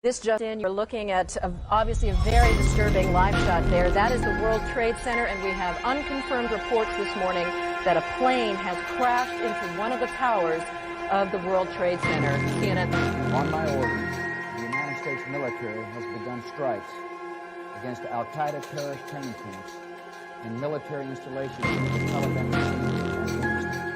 This just in, you're looking at obviously a very disturbing live shot there. That is the World Trade Center, and we have unconfirmed reports this morning that a plane has crashed into one of the towers of the World Trade Center. CNN. On my orders, the United States military has begun strikes against al-Qaeda terrorist training camps and military installations in the Taliban regime in Afghanistan.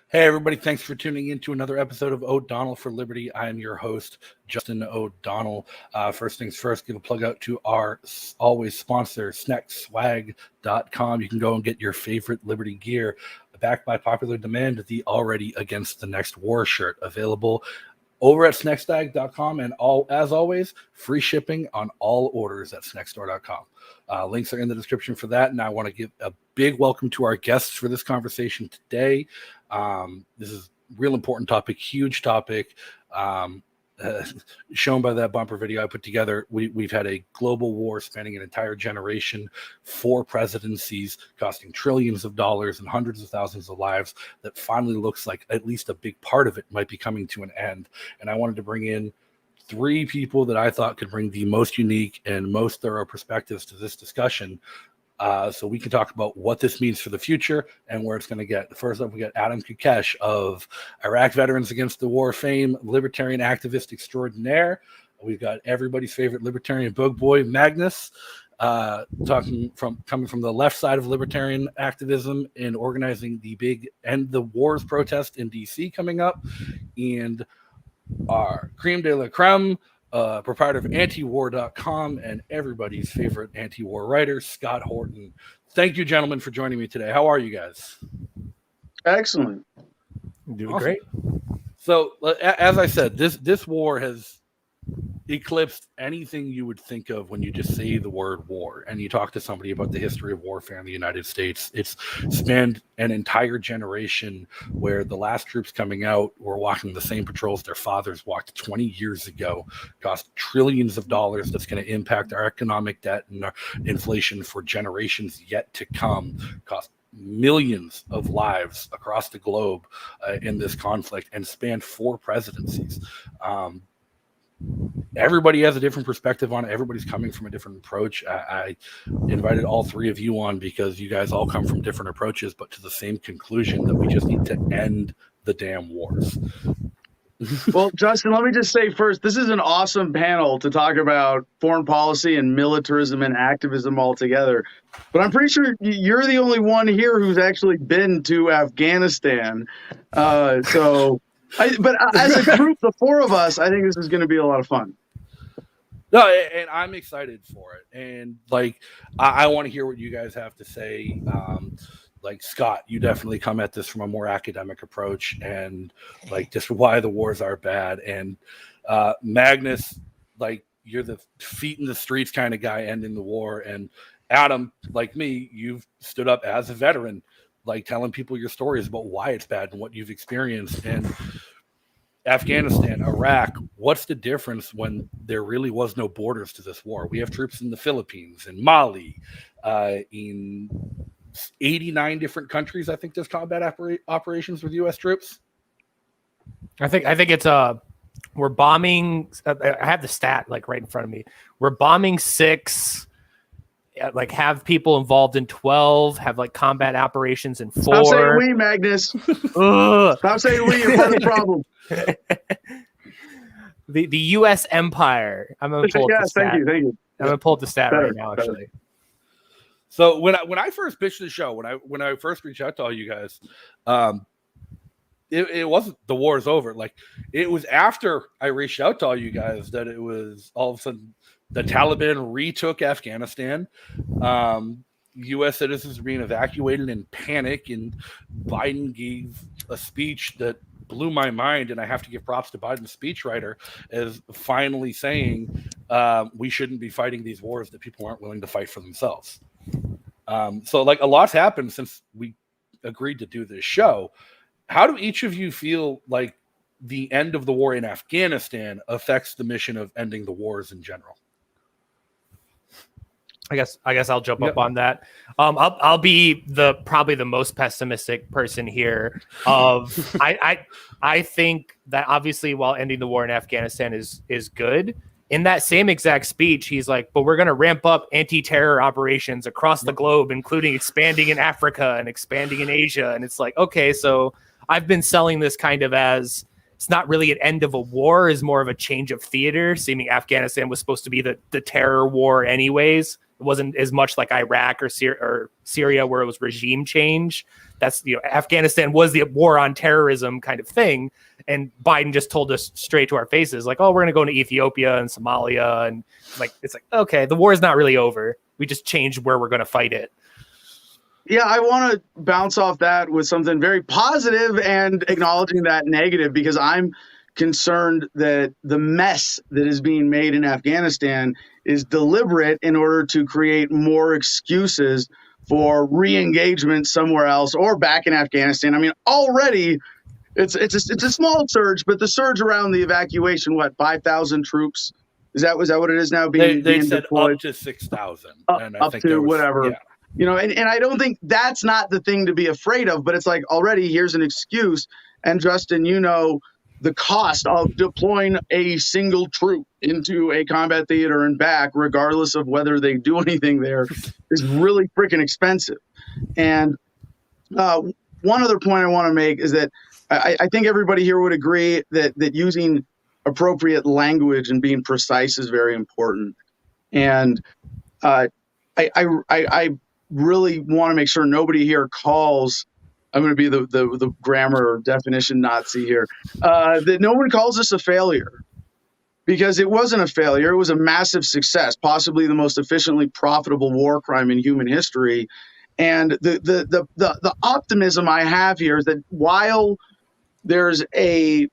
Hey, everybody. Thanks for tuning in to another episode of O'Donnell for Liberty. I am your host, Justin O'Donnell. First things first, give a plug out to our always sponsor, snackswag.com. You can go and get your favorite Liberty gear. Backed by popular demand, the Already Against the Next War shirt available over at snackswag.com. And as always, free shipping on all orders at snackstore.com. Links are in the description for that. And I want to give a big welcome to our guests for this conversation today. This is a real important topic, huge topic, shown by that bumper video I put together. We've had a global war spanning an entire generation, 4 presidencies costing trillions of dollars and hundreds of thousands of lives that finally looks like at least a big part of it might be coming to an end. And I wanted to bring in 3 people that I thought could bring the most unique and most thorough perspectives to this discussion. So we can talk about what this means for the future and where it's going to get. First up, we got Adam Kokesh of Iraq Veterans Against the War fame, libertarian activist extraordinaire. We've got everybody's favorite Libertarian Boogaloo Boy, Magnus, coming from the left side of libertarian activism and organizing the big End the Wars protest in DC coming up. And our creme de la creme, proprietor of antiwar.com and everybody's favorite anti-war writer, Scott Horton. Thank you, gentlemen, for joining me today. How are you guys? Excellent. Doing awesome. Great. So, as I said, this war has eclipsed anything you would think of when you just say the word war and you talk to somebody about the history of warfare in the United States. It's spanned an entire generation where the last troops coming out were walking the same patrols their fathers walked 20 years ago, cost trillions of dollars. That's going to impact our economic debt and our inflation for generations yet to come, cost millions of lives across the globe in this conflict, and spanned 4 presidencies. Everybody has a different perspective on it. Everybody's coming from a different approach. I invited all 3 of you on because you guys all come from different approaches, but to the same conclusion that we just need to end the damn wars. Well, Justin, let me just say first, this is an awesome panel to talk about foreign policy and militarism and activism all together. But I'm pretty sure you're the only one here who's actually been to Afghanistan. But as a group, the 4 of us, I think this is going to be a lot of fun. No, and I'm excited for it. And like, I want to hear what you guys have to say. Like Scott, you definitely come at this from a more academic approach and like just why the wars are bad. And Magnus, like you're the feet in the streets kind of guy ending the war. And Adam, like me, you've stood up as a veteran, like telling people your stories about why it's bad and what you've experienced. And Afghanistan, Iraq, what's the difference when there really was no borders to this war? We have troops in the Philippines, in Mali, in 89 different countries. I think there's combat operations with U.S. troops. I think it's we're bombing. I have the stat like right in front of me. We're bombing 6. Like have people involved in 12, have like combat operations in 4. Stop saying we, Magnus. Stop saying we. You're part of the problem. The U.S. empire. I'm gonna pull up the stat. Thank you. I'm gonna pull up the stat right now. Actually, so when I first pitched the show, when I first reached out to all you guys, it wasn't the war is over. Like it was after I reached out to all you guys that it was all of a sudden the Taliban retook Afghanistan. U.S. citizens were being evacuated in panic, and Biden gave a speech that blew my mind, and I have to give props to Biden's speechwriter as finally saying we shouldn't be fighting these wars that people aren't willing to fight for themselves. So like a lot's happened since we agreed to do this show. How do each of you feel like the end of the war in Afghanistan affects the mission of ending the wars in general? I guess I'll jump up on that. I'll be probably the most pessimistic person here. I think that obviously while ending the war in Afghanistan is good, in that same exact speech, he's like, but we're going to ramp up anti-terror operations across the globe, including expanding in Africa and expanding in Asia. And it's like, okay, so I've been selling this kind of as it's not really an end of a war, is more of a change of theater, seeming Afghanistan was supposed to be the terror war anyways. It wasn't as much like Iraq or Syria where it was regime change. That's, Afghanistan was the war on terrorism kind of thing. And Biden just told us straight to our faces, like, oh, we're going to go into Ethiopia and Somalia. And it's like, okay, the war is not really over. We just changed where we're going to fight it. Yeah, I want to bounce off that with something very positive and acknowledging that negative, because I'm concerned that the mess that is being made in Afghanistan is deliberate in order to create more excuses for re-engagement somewhere else or back in Afghanistan. I mean, already it's a small surge, but the surge around the evacuation, 5,000 troops? Was that what it is now being said deployed? up to 6,000. Up to whatever. Yeah. And I don't think that's not the thing to be afraid of, but it's like already here's an excuse. And Justin, the cost of deploying a single troop into a combat theater and back, regardless of whether they do anything there, is really freaking expensive. And one other point I want to make is that I think everybody here would agree that using appropriate language and being precise is very important. And I really want to make sure nobody here calls. I'm going to be the grammar definition Nazi here. That no one calls this a failure, because it wasn't a failure. It was a massive success, possibly the most efficiently profitable war crime in human history. And the optimism I have here is that while there's a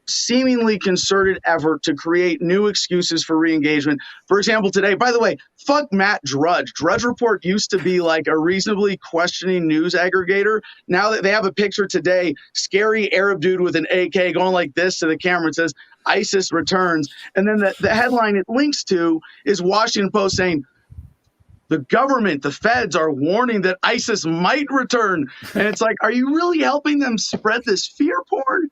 seemingly concerted effort to create new excuses for re-engagement. For example, today, by the way, fuck Matt Drudge. Drudge Report used to be like a reasonably questioning news aggregator. Now that they have a picture today, scary Arab dude with an AK going like this to the camera and says, ISIS returns. And then the headline it links to is Washington Post saying, the government, the feds are warning that ISIS might return. And it's like, are you really helping them spread this fear porn?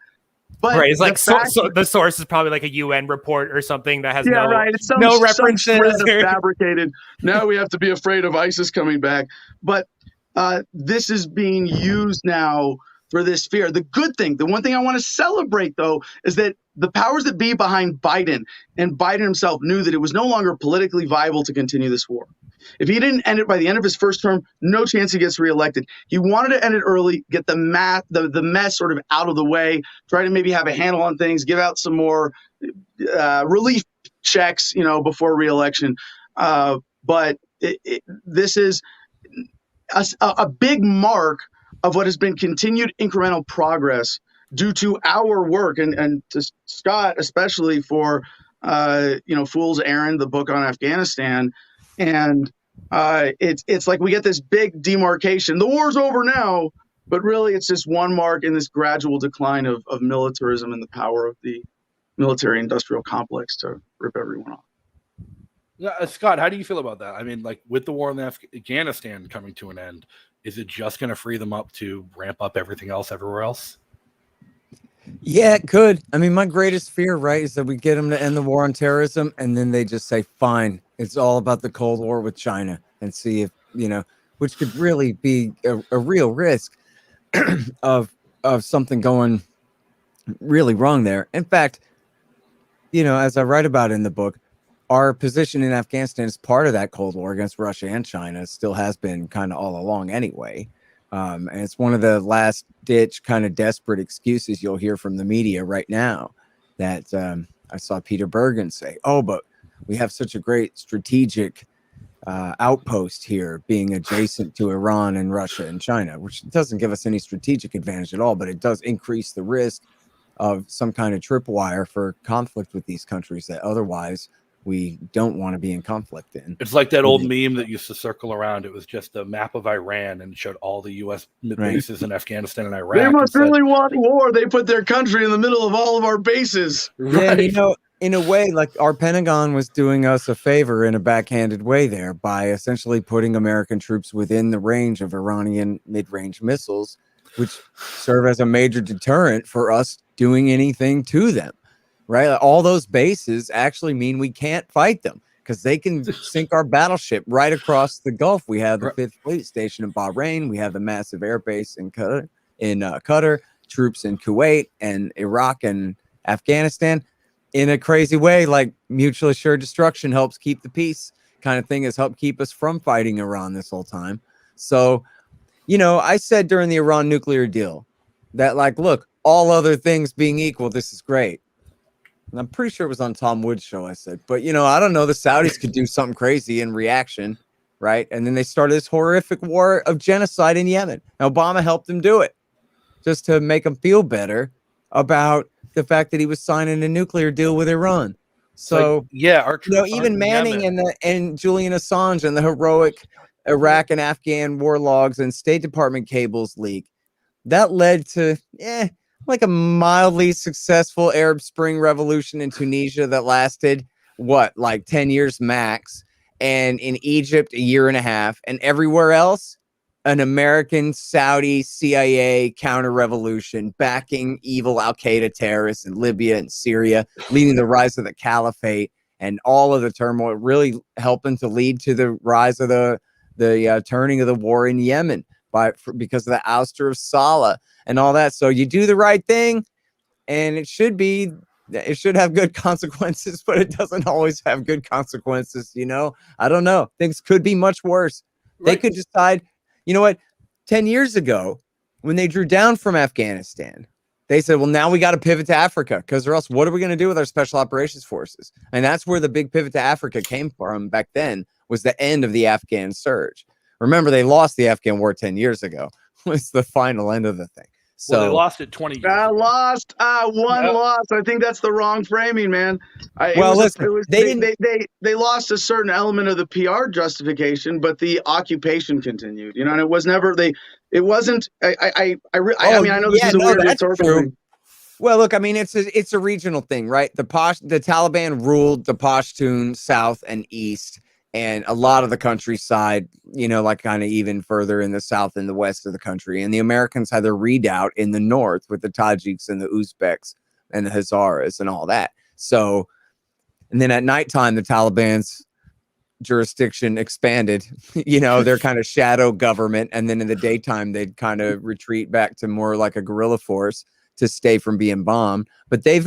But right, it's like so the source is probably like a UN report or something that has It's no references. Fabricated. Now we have to be afraid of ISIS coming back. But this is being used now for this fear. The good thing, the one thing I want to celebrate, though, is that the powers that be behind Biden and Biden himself knew that it was no longer politically viable to continue this war. If he didn't end it by the end of his first term, no chance he gets reelected. He wanted to end it early, get the mess sort of out of the way, try to maybe have a handle on things, give out some more relief checks, before re-election. But this is a big mark of what has been continued incremental progress due to our work, and to Scott especially for Fool's Errand, the book on Afghanistan. And it's like we get this big demarcation. The war's over now, but really it's just one mark in this gradual decline of militarism and the power of the military industrial complex to rip everyone off. Yeah, Scott, how do you feel about that? I mean, like with the war in Afghanistan coming to an end, is it just going to free them up to ramp up everything else everywhere else? Yeah, it could. I mean, my greatest fear, right, is that we get them to end the war on terrorism, and then they just say, fine, it's all about the Cold War with China, and see if, which could really be a real risk of something going really wrong there. In fact, as I write about in the book, our position in Afghanistan is part of that Cold War against Russia and China. It still has been kind of all along anyway. And it's one of the last ditch kind of desperate excuses you'll hear from the media right now that I saw Peter Bergen say, oh, but we have such a great strategic outpost here being adjacent to Iran and Russia and China, which doesn't give us any strategic advantage at all, but it does increase the risk of some kind of tripwire for conflict with these countries that otherwise we don't want to be in conflict in. It's like that old meme that used to circle around. It was just a map of Iran and it showed all the U.S. bases in Afghanistan and Iraq. They must really want war. They put their country in the middle of all of our bases. Right. Yeah, in a way, like our Pentagon was doing us a favor in a backhanded way there by essentially putting American troops within the range of Iranian mid-range missiles, which serve as a major deterrent for us doing anything to them. Right, all those bases actually mean we can't fight them because they can sink our battleship right across the Gulf. We have the Fifth Fleet Station in Bahrain. We have the massive air base in Qatar, troops in Kuwait and Iraq and Afghanistan. In a crazy way, like mutual assured destruction helps keep the peace kind of thing has helped keep us from fighting Iran this whole time. So, I said during the Iran nuclear deal that, like, look, all other things being equal, this is great. And I'm pretty sure it was on Tom Wood's show I said, but I don't know, the Saudis could do something crazy in reaction, right? And then they started this horrific war of genocide in Yemen. And Obama helped them do it just to make them feel better about the fact that he was signing a nuclear deal with Iran. So, our even Manning and Julian Assange and the heroic Iraq and Afghan war logs and State Department cables leak, that led to, like a mildly successful Arab Spring revolution in Tunisia that lasted, 10 years max. And in Egypt, a year and a half. And everywhere else, an American, Saudi, CIA counter-revolution backing evil al-Qaeda terrorists in Libya and Syria, leading the rise of the caliphate and all of the turmoil, really helping to lead to the rise of the turning of the war in Yemen because of the ouster of Saleh and all that. So you do the right thing, and it should have good consequences, but it doesn't always have good consequences. I don't know. Things could be much worse. Right. They could decide, 10 years ago, when they drew down from Afghanistan, they said, well, now we got to pivot to Africa, because or else what are we going to do with our special operations forces? And that's where the big pivot to Africa came from back then, was the end of the Afghan surge. Remember, they lost the Afghan war 10 years ago. Was the final end of the thing. So they lost it 20 years ago. Lost. Lost. I think that's the wrong framing, man. They lost a certain element of the PR justification, but the occupation continued. And it was never it wasn't. I know this is a weird rhetorical thing. Well, look, I mean, it's a regional thing, right? The Taliban ruled the Pashtun south and east, and a lot of the countryside, kind of even further in the south and the west of the country. And the Americans had their redoubt in the north with the Tajiks and the Uzbeks and the Hazaras and all that. So, and then at nighttime, the Taliban's jurisdiction expanded, their kind of shadow government. And then in the daytime, they'd kind of retreat back to more like a guerrilla force to stay from being bombed. But they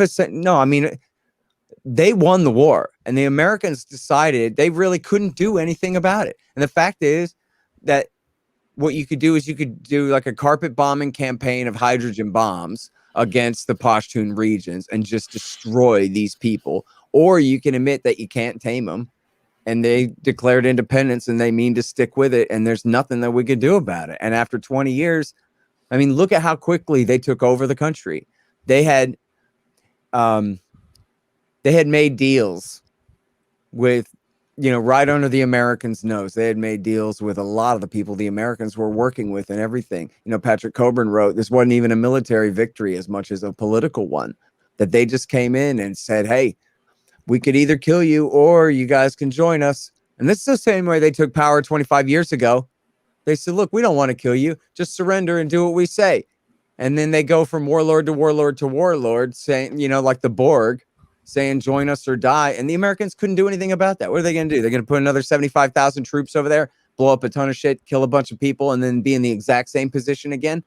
won the war, and the Americans decided they really couldn't do anything about it. And the fact is that what you could do is you could do like a carpet bombing campaign of hydrogen bombs against the Pashtun regions and just destroy these people. or you can admit that you can't tame them, and they declared independence and they mean to stick with it, and there's nothing that we could do about it. And after 20 years, I mean, look at how quickly they took over the country. They had made deals with, right under the Americans' nose. They had made deals with a lot of the people the Americans were working with and everything. Patrick Coburn wrote, this wasn't even a military victory as much as a political one, that they just came in and said, hey, we could either kill you or you guys can join us. And this is the same way they took power 25 years ago. They said, look, we don't want to kill you. Just surrender and do what we say. And then they go from warlord to warlord to warlord, saying, like the Borg, saying, join us or die. And the Americans couldn't do anything about that. What are they going to do? They're going to put another 75,000 troops over there, blow up a ton of shit, kill a bunch of people, and then be in the exact same position again?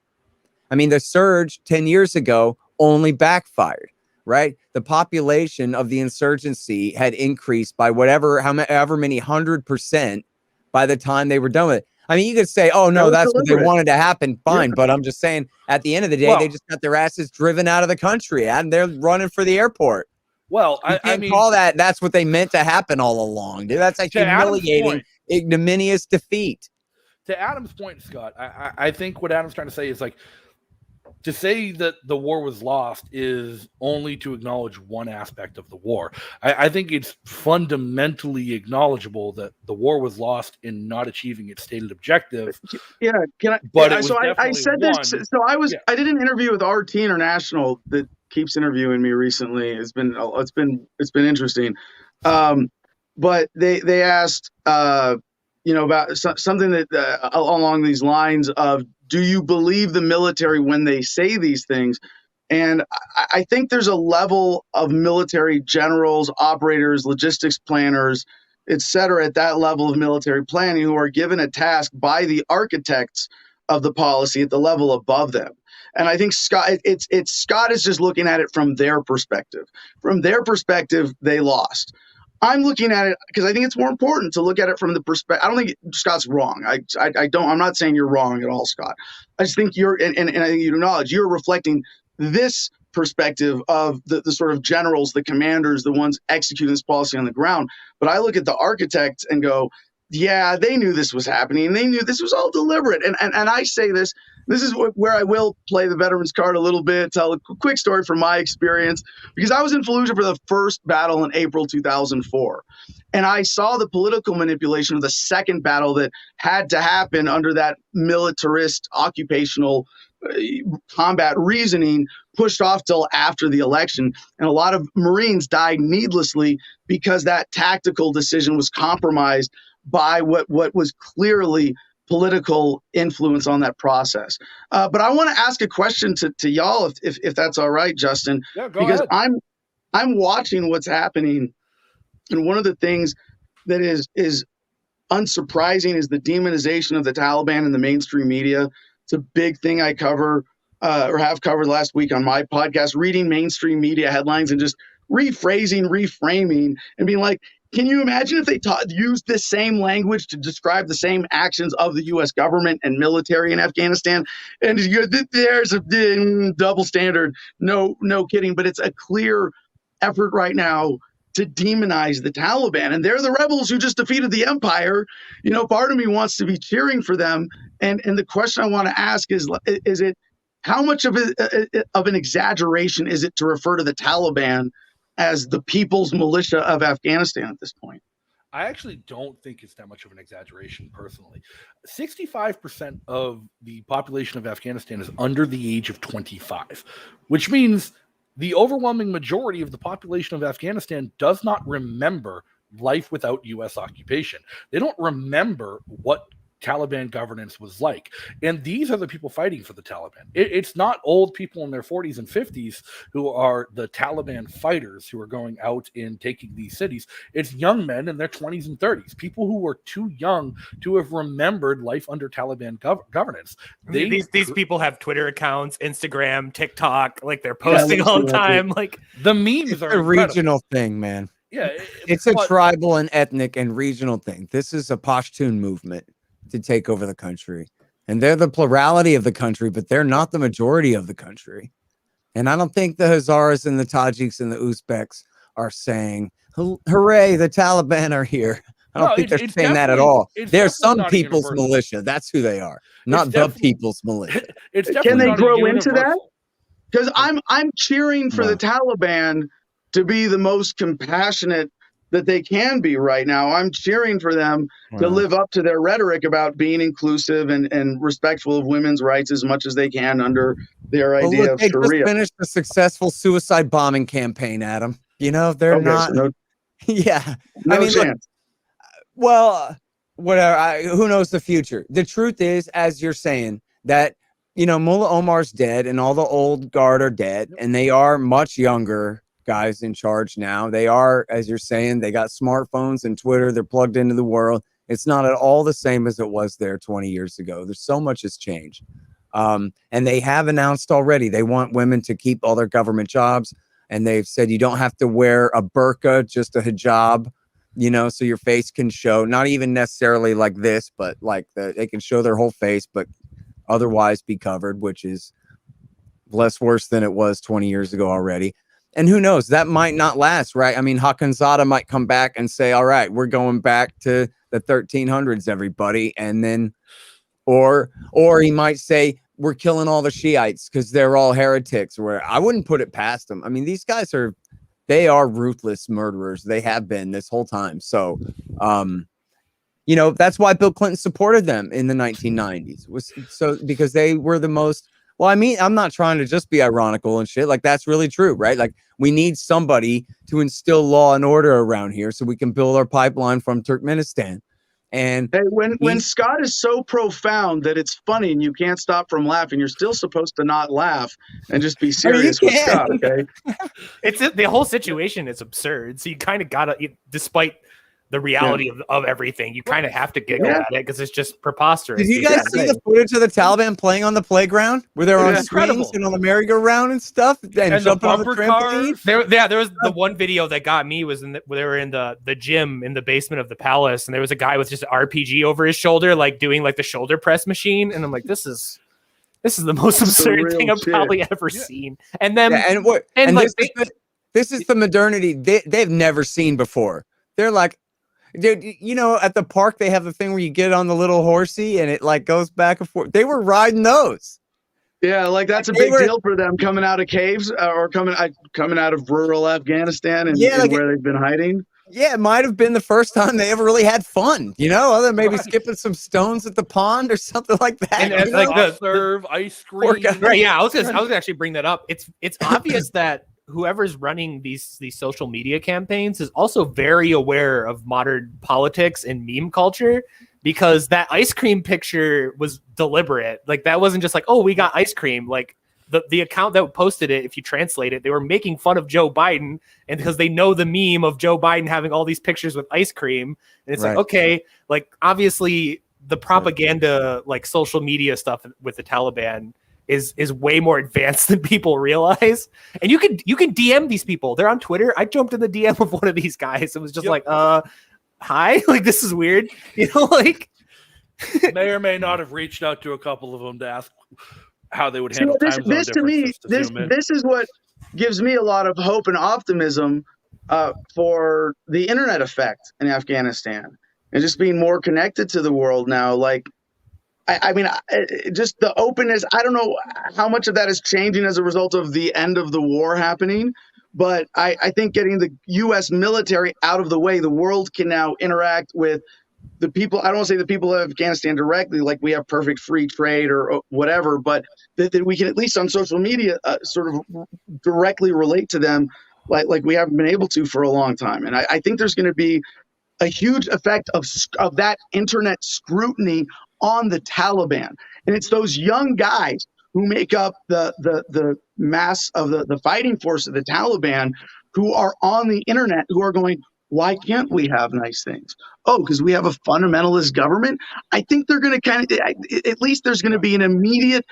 I mean, the surge 10 years ago only backfired, right? The population of the insurgency had increased by however many 100% by the time they were done with it. I mean, you could say, oh, no, that's what they wanted to happen. Fine. Yeah. But I'm just saying, at the end of the day, they just got their asses driven out of the country and they're running for the airport. Well, I mean, call that's what they meant to happen all along, dude. That's a humiliating, ignominious defeat. To Adam's point, Scott, I think what Adam's trying to say is, like, to say that the war was lost is only to acknowledge one aspect of the war. I think it's fundamentally acknowledgeable that the war was lost in not achieving its stated objective. Yeah, can I? But yeah, so I said this. So I did an interview with RT International that keeps interviewing me recently. It's been interesting. But they asked about something that along these lines of, do you believe the military when they say these things? And I think there's a level of military generals, operators, logistics planners, et cetera, at that level of military planning who are given a task by the architects of the policy at the level above them. And I think Scott is just looking at it from their perspective. From their perspective, they lost. I'm looking at it because I think it's more important to look at it from the perspective. I don't think Scott's wrong. I'm not saying you're wrong at all, Scott. I just think and I think you acknowledge you're reflecting this perspective of the sort of generals, the commanders, the ones executing this policy on the ground. But I look at the architects and go, yeah, they knew this was happening. They knew this was all deliberate. And I say this is where I will play the veterans card a little bit, tell a quick story from my experience, because I was in Fallujah for the first battle in April 2004. And I saw the political manipulation of the second battle that had to happen under that militarist occupational combat reasoning pushed off till after the election. And a lot of Marines died needlessly because that tactical decision was compromised by what was clearly political influence on that process. But I want to ask a question to y'all, if that's all right, Justin, because ahead. I'm watching what's happening. And one of the things that is unsurprising is the demonization of the Taliban in the mainstream media. It's a big thing I cover or have covered last week on my podcast, reading mainstream media headlines and just reframing and being like, can you imagine if they used this same language to describe the same actions of the U.S. government and military in Afghanistan? And there's a double standard. No kidding. But it's a clear effort right now to demonize the Taliban. And they're the rebels who just defeated the empire. Part of me wants to be cheering for them. And the question I want to ask is it how much of an exaggeration is it to refer to the Taliban as the people's militia of Afghanistan at this point? I actually don't think it's that much of an exaggeration personally. 65% of the population of Afghanistan is under the age of 25, which means the overwhelming majority of the population of Afghanistan does not remember life without U.S. occupation. They don't remember what Taliban governance was like. And these are the people fighting for the Taliban. It's not old people in their 40s and 50s who are the Taliban fighters who are going out and taking these cities. It's young men in their 20s and 30s, people who were too young to have remembered life under Taliban governance. These people have Twitter accounts, Instagram, TikTok, like they're posting all the time. Like the memes are a regional thing, man. Yeah, it's a tribal and ethnic and regional thing. This is a Pashtun movement to take over the country, and they're the plurality of the country, but they're not the majority of the country. And I don't think the Hazaras and the Tajiks and the Uzbeks are saying, hooray, the Taliban are here. I don't think they're saying that at all. They're some people's militia. That's who they are, not the people's militia. Can they grow into that? Because I'm cheering for the Taliban to be the most compassionate that they can be right now. I'm cheering for them to live up to their rhetoric about being inclusive and respectful of women's rights as much as they can under their idea of They Sharia. just finished a successful suicide bombing campaign, Adam. You know, they're not. So yeah. No I mean, chance. look, well, whatever. Who knows the future? The truth is, as you're saying, that, you know, Mullah Omar's dead and all the old guard are dead, and they are much younger guys in charge now. They are, as you're saying, they got smartphones and Twitter. They're plugged into the world. It's not at all the same as it was there 20 years ago. There's so much has changed. And they have announced already they want women to keep all their government jobs. And they've said you don't have to wear a burqa, just a hijab, you know, so your face can show, not even necessarily like this, but like they can show their whole face, but otherwise be covered, which is less worse than it was 20 years ago already. And who knows, that might not last, right? I mean, Hakanzada might come back and say, all right, we're going back to the 1300s, everybody. And then, or he might say, we're killing all the Shiites because they're all heretics. Where I wouldn't put it past them. I mean, these guys they are ruthless murderers. They have been this whole time. So, you know, that's why Bill Clinton supported them in the 1990s, because they were the most. Well, I mean, I'm not trying to just be ironical and shit. Like, that's really true, right? Like, we need somebody to instill law and order around here so we can build our pipeline from Turkmenistan. And hey, when Scott is so profound that it's funny and you can't stop from laughing, you're still supposed to not laugh and just be serious with Scott, okay? It's the whole situation is absurd. So you kind of gotta, despite the reality of everything, you kind of have to giggle at it because it's just preposterous. Did you guys see the footage of the Taliban playing on the playground where they're on swings and on the merry-go-round and stuff and jumping on the trampoline? There was the one video that got me was they were in the gym in the basement of the palace, and there was a guy with just an RPG over his shoulder, like doing like the shoulder press machine, and I'm like, this is the most absurd thing I've probably ever seen. And then this is the modernity they've never seen before. They're like, dude, you know, at the park, they have the thing where you get on the little horsey and it like goes back and forth. They were riding those. Yeah, like that's a big deal for them coming out of caves or coming out of rural Afghanistan and where they've been hiding. Yeah, it might have been the first time they ever really had fun, you know, other than maybe skipping some stones at the pond or something like that. And like serve ice cream. Right, yeah, I was gonna actually bring that up. It's obvious that whoever's running these social media campaigns is also very aware of modern politics and meme culture, because that ice cream picture was deliberate. Like, that wasn't just like, oh, we got ice cream. Like, the account that posted it, if you translate it, they were making fun of Joe Biden, and because they know the meme of Joe Biden having all these pictures with ice cream, and it's like, okay, like obviously the propaganda, like social media stuff with the Taliban is way more advanced than people realize. And you can DM these people. They're on Twitter. I jumped in the DM of one of these guys. It was just like, hi, like, this is weird. You know, like may or may not have reached out to a couple of them to ask how they would handle this to me, this is what gives me a lot of hope and optimism for the internet effect in Afghanistan and just being more connected to the world now. Like, I mean, just the openness. I don't know how much of that is changing as a result of the end of the war happening, but I think getting the U.S. military out of the way, the world can now interact with the people. I don't want to say the people of Afghanistan directly, like we have perfect free trade or whatever, but that we can at least on social media sort of directly relate to them like we haven't been able to for a long time. And I think there's going to be a huge effect of that internet scrutiny on the Taliban. And it's those young guys who make up the mass of the fighting force of the Taliban who are on the internet, who are going, why can't we have nice things? Oh, because we have a fundamentalist government? I think they're going to at least there's going to be an immediate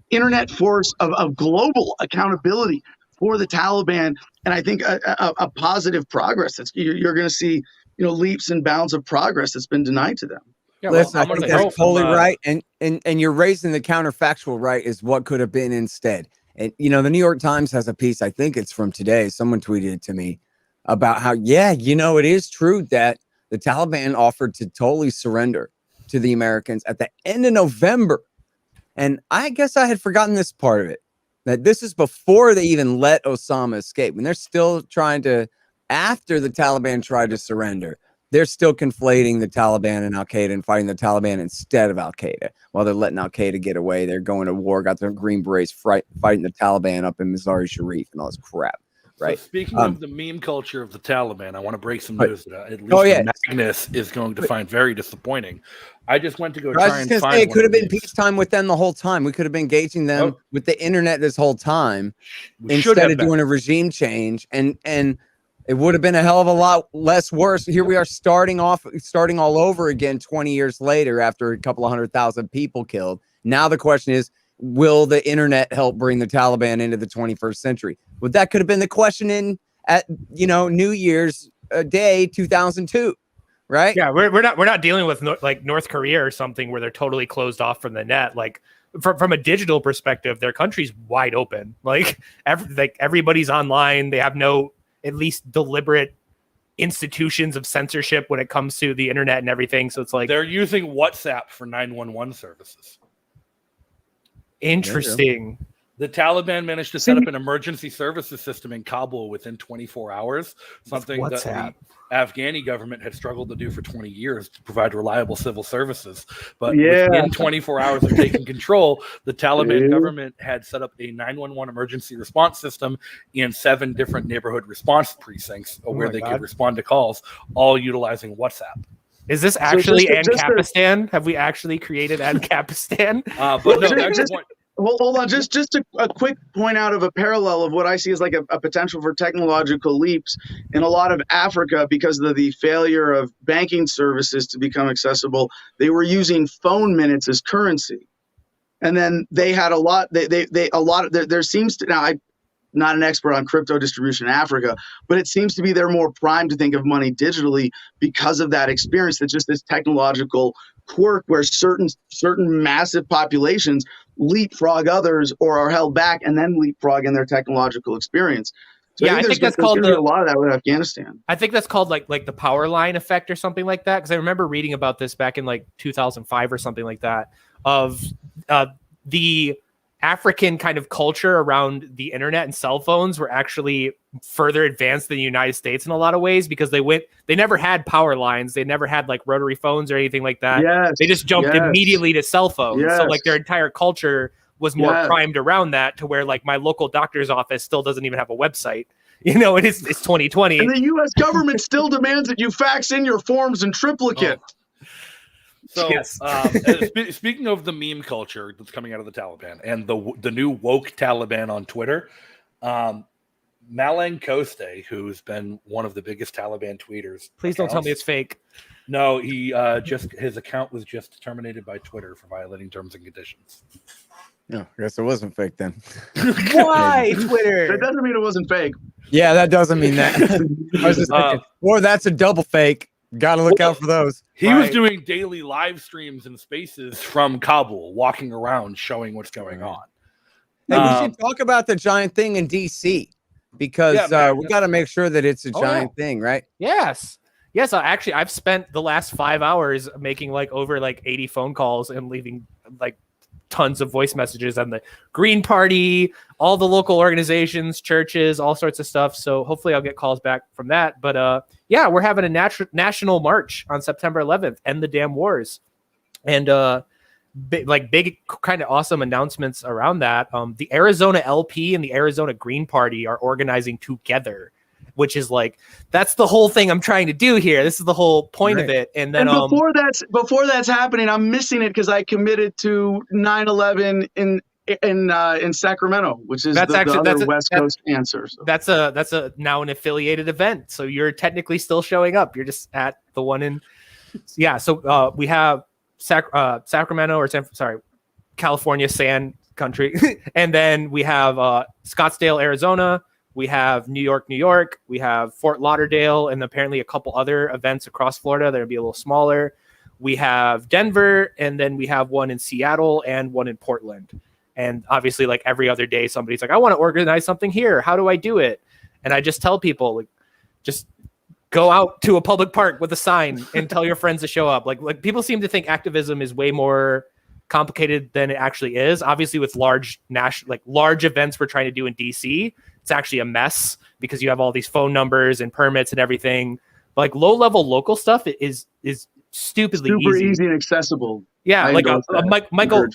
internet force of global accountability for the Taliban. And I think a positive progress. You're going to see, leaps and bounds of progress that's been denied to them. Yeah, listen, I think that's totally right. And you're raising the counterfactual right is what could have been instead. And, the New York Times has a piece, I think it's from today. Someone tweeted it to me about how, yeah, it is true that the Taliban offered to totally surrender to the Americans at the end of November. And I guess I had forgotten this part of it, that this is before they even let Osama escape. And they're still trying to, after the Taliban tried to surrender, they're still conflating the Taliban and Al-Qaeda and fighting the Taliban instead of Al-Qaeda. While they're letting Al-Qaeda get away, they're going to war, got their Green Berets fighting the Taliban up in Mazar-i-Sharif and all this crap. Right. So speaking of the meme culture of the Taliban, I want to break some news that at least Magnus is going to find very disappointing. I just went to go try and find it could have been peacetime with them the whole time. We could have been engaging them with the internet this whole time instead of doing a regime change. And it would have been a hell of a lot less worse. Here we are starting all over again 20 years later after a couple of 100,000 people killed. Now the question is, will the internet help bring the Taliban into the 21st century? Well, that could have been the question at New Year's Day 2002, right? Yeah, we're not dealing with like North Korea or something where they're totally closed off from the net. Like from a digital perspective, their country's wide open. Like everybody's online. They have no at least deliberate institutions of censorship when it comes to the internet and everything. So it's like they're using WhatsApp for 911 services. Interesting. The Taliban managed to set up an emergency services system in Kabul within 24 hours, something that the Afghani government had struggled to do for 20 years to provide reliable civil services. But within 24 hours of taking control, the Taliban government had set up a 911 emergency response system in 7 different neighborhood response precincts where they could respond to calls, all utilizing WhatsApp. Is this actually Ancapistan? Have we actually created Ancapistan? Hold on, just a quick point out of a parallel of what I see as like a potential for technological leaps in a lot of Africa because of the failure of banking services to become accessible. They were using phone minutes as currency, and then they had a lot. There seems to now. I'm not an expert on crypto distribution in Africa, but it seems to be they're more primed to think of money digitally because of that experience. That's just this technological quirk where certain massive populations leapfrog others or are held back and then leapfrog in their technological experience. So I think that's called a lot of that with Afghanistan. I think that's called like the power line effect or something like that. Because I remember reading about this back in like 2005 or something like that of the African kind of culture around the internet and cell phones were actually further advanced than the United States in a lot of ways because they never had power lines. They never had like rotary phones or anything like that. They just jumped immediately to cell phones. So like their entire culture was more primed around that to where like my local doctor's office still doesn't even have a website. It's 2020. And the U.S. government still demands that you fax in your forms in triplicate. So, speaking of the meme culture that's coming out of the Taliban and the new woke Taliban on Twitter, Malang Koste, who's been one of the biggest Taliban tweeters. Please don't tell me it's fake. No, his account was just terminated by Twitter for violating terms and conditions. Yeah, I guess it wasn't fake then. Why Twitter? That doesn't mean it wasn't fake. Yeah, that doesn't mean that. I was just thinking, or that's a double fake. Got to look out for those. He was doing daily live streams and spaces from Kabul, walking around, showing what's going on. Hey, we should talk about the giant thing in D.C. because we got to make sure that it's a giant thing, right? Yes. Actually, I've spent the last 5 hours making like over like 80 phone calls and leaving like tons of voice messages on the Green Party, all the local organizations, churches, all sorts of stuff. So hopefully I'll get calls back from that. But we're having a national march on September 11th, End the Damn Wars. And big kind of awesome announcements around that. The Arizona LP and the Arizona Green Party are organizing together, which is like, that's the whole thing I'm trying to do here. This is the whole point of it. And then before that's happening, I'm missing it because I committed to 9/11 in Sacramento, which is the other West Coast answer. So. That's a now an affiliated event. So you're technically still showing up. You're just at the one in. Yeah. So we have Sacramento California sand country. And then we have Scottsdale, Arizona. We have New York. We have Fort Lauderdale, and apparently a couple other events across Florida that will be a little smaller. We have Denver, and then we have one in Seattle and one in Portland. And obviously, like every other day, somebody's like, I want to organize something here. How do I do it? And I just tell people, like, just go out to a public park with a sign and tell your friends to show up. Like people seem to think activism is way more complicated than it actually is. Obviously, with large events we're trying to do in DC, it's actually a mess because you have all these phone numbers and permits and everything. But like low level local stuff is stupidly super easy and accessible. Yeah, like Michael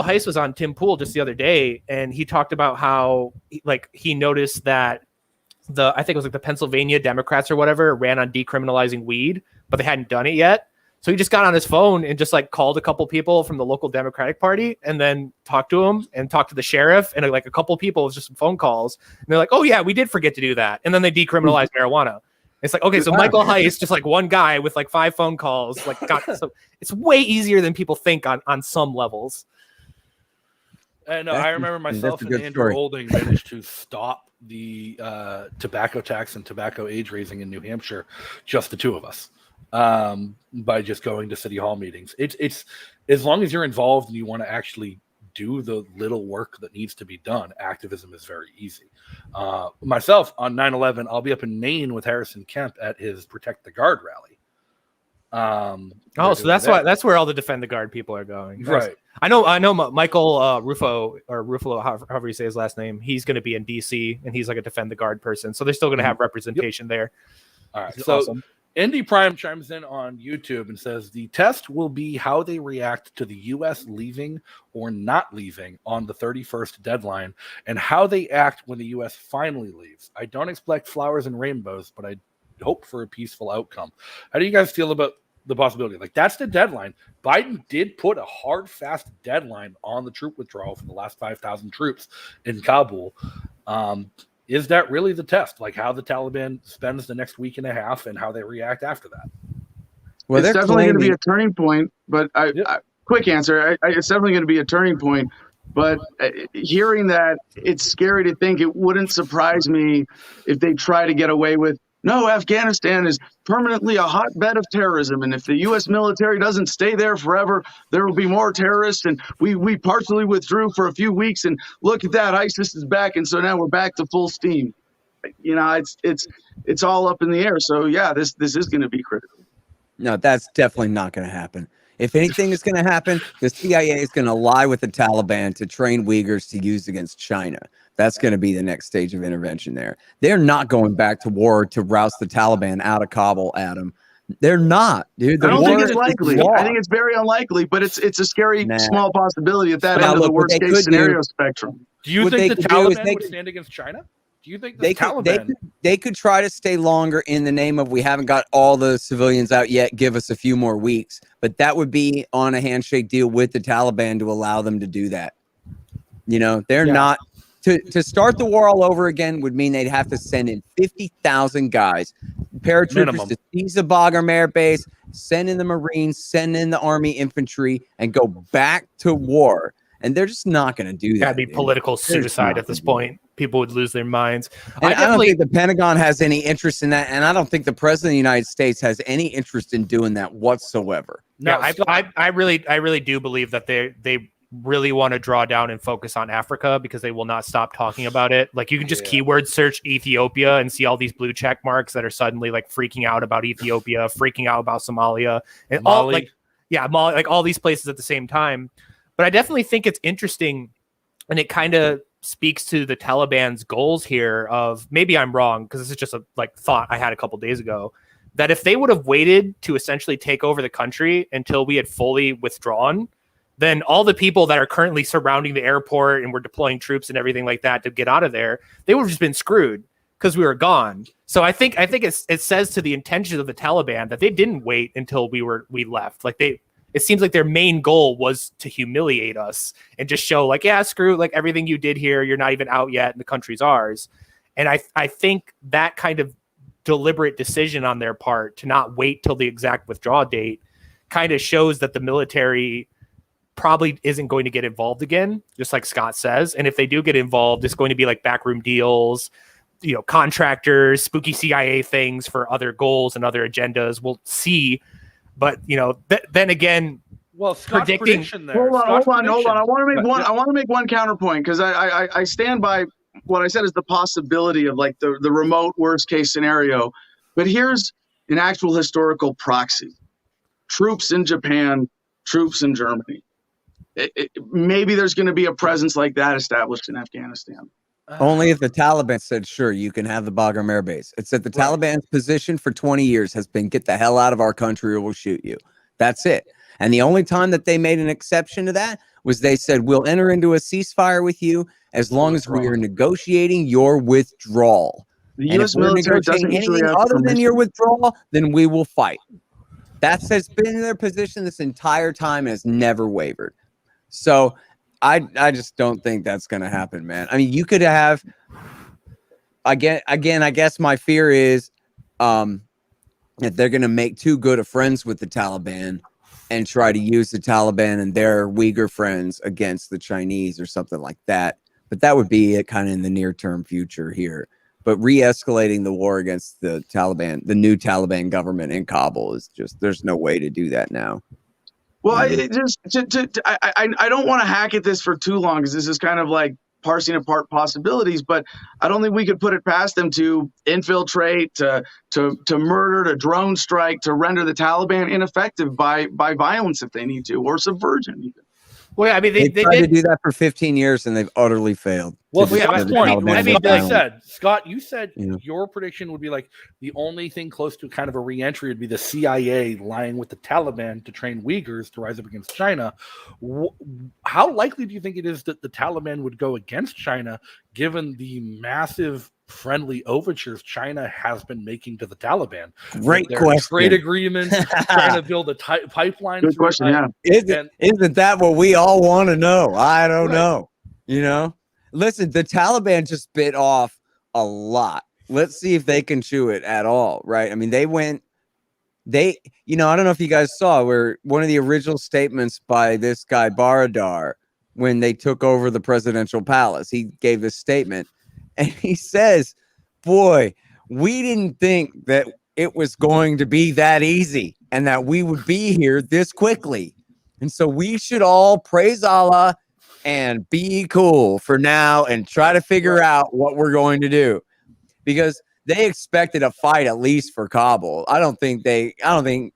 Heiss was on Tim Pool just the other day, and he talked about how he noticed that I think it was like the Pennsylvania Democrats or whatever ran on decriminalizing weed, but they hadn't done it yet. So he just got on his phone and just like called a couple people from the local Democratic Party and then talked to him and talked to the sheriff and like a couple people with just some phone calls. And they're like, oh yeah, we did forget to do that. And then they decriminalized marijuana. It's like, okay, so Michael Heiss, just like one guy with like 5 phone calls, so it's way easier than people think on some levels. And I remember myself and Andrew Olding managed to stop the tobacco tax and tobacco age raising in New Hampshire, just the 2 of us, by just going to city hall meetings. It's as long as you're involved and you want to actually do the little work that needs to be done, activism is very easy. Myself on 9/11, I'll be up in Maine with Harrison Kemp at his Protect the Guard rally. So that's where all the Defend the Guard people are going, right? I know Michael Rufo, however you say his last name, he's going to be in DC and he's like a Defend the Guard person, so they're still going to have representation there. All right, so awesome. Indy Prime chimes in on YouTube and says the test will be how they react to the U.S. leaving or not leaving on the 31st deadline and how they act when the U.S. finally leaves. I don't expect flowers and rainbows, but I hope for a peaceful outcome. How do you guys feel about the possibility? Like, that's the deadline. Biden did put a hard, fast deadline on the troop withdrawal for the last 5,000 troops in Kabul. Is that really the test? Like how the Taliban spends the next week and a half and how they react after that? Well, it's definitely going to be a turning point, but quick answer. It's definitely going to be a turning point, but hearing that, it's scary to think. It wouldn't surprise me if they try to get away with, no, Afghanistan is permanently a hotbed of terrorism, and if the U.S. military doesn't stay there forever, there will be more terrorists, and we partially withdrew for a few weeks, and look at that, ISIS is back, and so now we're back to full steam. You know, it's all up in the air. So yeah, this is going to be critical. No, that's definitely not going to happen. If anything is going to happen, the CIA is going to ally with the Taliban to train Uyghurs to use against China. That's going to be the next stage of intervention there. They're not going back to war to roust the Taliban out of Kabul, Adam. They're not, dude. I don't think it's likely. I think it's very unlikely, but it's a scary small possibility at that end of the worst case scenario spectrum. Do you think the Taliban would stand against China? Do you think the Taliban... They could try to stay longer in the name of we haven't got all the civilians out yet, give us a few more weeks. But that would be on a handshake deal with the Taliban to allow them to do that. You know, they're not... To start the war all over again would mean they'd have to send in 50,000 guys, paratroopers to seize the Bagram Air Base, send in the Marines, send in the Army infantry, and go back to war. And they're just not going to do that. That'd be political suicide at this point. People would lose their minds. I don't think the Pentagon has any interest in that, and I don't think the President of the United States has any interest in doing that whatsoever. No, I really do believe that they really want to draw down and focus on Africa because they will not stop talking about it. Like you can just keyword search Ethiopia and see all these blue check marks that are suddenly like freaking out about Ethiopia, freaking out about Somalia, and Mali, like all these places at the same time. But I definitely think it's interesting, and it kind of speaks to the Taliban's goals here of, maybe I'm wrong because this is just a thought I had a couple days ago, that if they would have waited to essentially take over the country until we had fully withdrawn, then all the people that are currently surrounding the airport and we're deploying troops and everything like that to get out of there, they would have just been screwed because we were gone. So I think it says to the intentions of the Taliban that they didn't wait until we left. It seems like their main goal was to humiliate us and just show screw everything you did here. You're not even out yet and the country's ours. And I think that kind of deliberate decision on their part to not wait till the exact withdrawal date kind of shows that the military probably isn't going to get involved again, just like Scott says. And if they do get involved, it's going to be like backroom deals, contractors, spooky CIA things for other goals and other agendas. We'll see. But then again, predicting. Hold on. I want to make one counterpoint because I stand by what I said is the possibility of like the remote worst case scenario. But here's an actual historical proxy: troops in Japan, troops in Germany. Maybe there's going to be a presence like that established in Afghanistan. Only if the Taliban said, sure, you can have the Bagram Air Base. It said the Taliban's position for 20 years has been, get the hell out of our country or we'll shoot you. That's it. And the only time that they made an exception to that was they said, we'll enter into a ceasefire with you as long as we are negotiating your withdrawal. The And U.S. if we're military doesn't negotiating usually anything have other than permission. your withdrawal, then we will fight. That has been their position this entire time and has never wavered. So I just don't think that's going to happen, man. I mean, you could have, again, I guess my fear is that they're going to make too good of friends with the Taliban and try to use the Taliban and their Uyghur friends against the Chinese or something like that. But that would be it kind of in the near-term future here. But re-escalating the war against the Taliban, the new Taliban government in Kabul is just, there's no way to do that now. Well, I don't want to hack at this for too long because this is kind of like parsing apart possibilities, but I don't think we could put it past them to infiltrate, to murder, to drone strike, to render the Taliban ineffective by violence if they need to, or subversion even. Well, I mean, They they tried to did. do that for 15 years and they've utterly failed. Well, to Scott's defeat the point. Taliban I mean, with they violence. said, Scott, you said Yeah. your prediction would be like the only thing close to kind of a re-entry would be the CIA lying with the Taliban to train Uyghurs to rise up against China. How likely do you think it is that the Taliban would go against China, given the massive friendly overtures China has been making to the Taliban? Great Their question. Trade agreements, trying to build a pipeline. Good question, yeah. Isn't that what we all want to know? I don't know. You know, listen, the Taliban just bit off a lot. Let's see if they can chew it at all. Right. I mean, I don't know if you guys saw where one of the original statements by this guy, Baradar, when they took over the presidential palace, he gave this statement and he says, boy, we didn't think that it was going to be that easy and that we would be here this quickly. And so we should all praise Allah and be cool for now and try to figure out what we're going to do, because they expected a fight at least for Kabul. I don't think the Taliban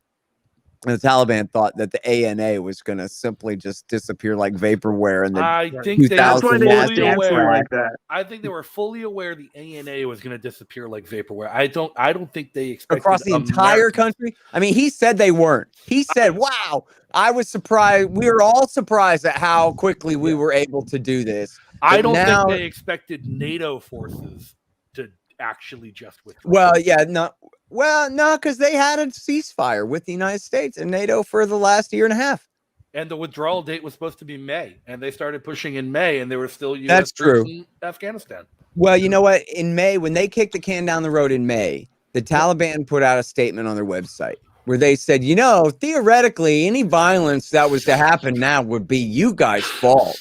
thought that the ANA was going to simply just disappear like vaporware. And I think That's why they fully had dancing aware. like that. I think they were fully aware the ANA was going to disappear like vaporware. I don't think they expected across the entire country. I mean, he said they weren't. He said, wow, I was surprised. We were all surprised at how quickly we were able to do this. I But don't now- think they expected NATO forces to actually just withdraw. Well, yeah, no, because they had a ceasefire with the United States and NATO for the last year and a half. And the withdrawal date was supposed to be May, and they started pushing in May, and there were still U.S. That's true. troops in Afghanistan. Well, you know what? In May, when they kicked the can down the road in May, the Taliban put out a statement on their website where they said, theoretically, any violence that was to happen now would be you guys' fault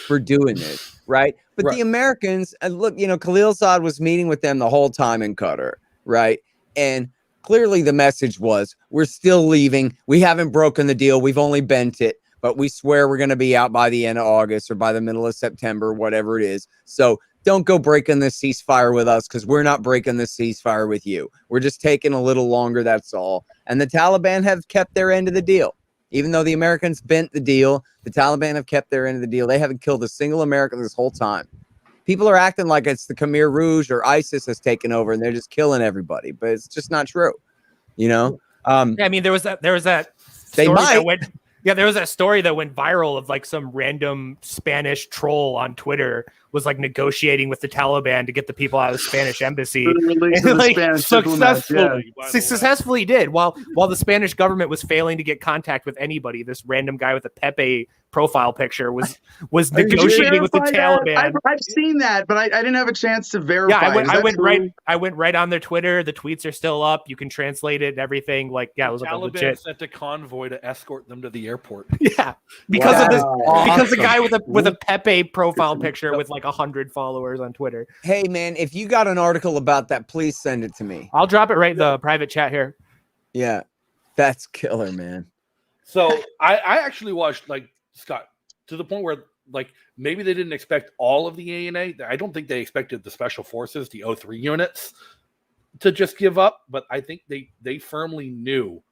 for doing this, right? But Right. the Americans, and look, Khalilzad was meeting with them the whole time in Qatar, right? And clearly the message was, we're still leaving. We haven't broken the deal. We've only bent it, but we swear we're going to be out by the end of August or by the middle of September, whatever it is. So don't go breaking this ceasefire with us, because we're not breaking this ceasefire with you. We're just taking a little longer, that's all. And the Taliban have kept their end of the deal. Even though the Americans bent the deal, the Taliban have kept their end of the deal. They haven't killed a single American this whole time. People are acting like it's the Khmer Rouge or ISIS has taken over and they're just killing everybody, but it's just not true. I mean, there was that They story might. that went, there was that story that went viral of like some random Spanish troll on Twitter was like negotiating with the Taliban to get the people out of the Spanish embassy. For the release And, of the like, Spanish diplomats, yeah. Successfully did while the Spanish government was failing to get contact with anybody. This random guy with a Pepe profile picture was Did you negotiating with the verify that? Taliban. I've seen that, but I didn't have a chance to verify. Yeah, Is that true? I went right on their Twitter. The tweets are still up. You can translate it and everything. Like, yeah, it was like a Taliban legit. sent a convoy to escort them to the airport. Yeah, because of this, Wow. because the Awesome. guy with a Pepe profile picture with like 100 followers on Twitter. Hey, man, if you got an article about that, please send it to me. I'll drop it right in the private chat here. Yeah, that's killer, man. So I actually watched, like, Scott, to the point where like maybe they didn't expect all of the ANA. I don't think they expected the special forces, the 03 units, to just give up, but I think they firmly knew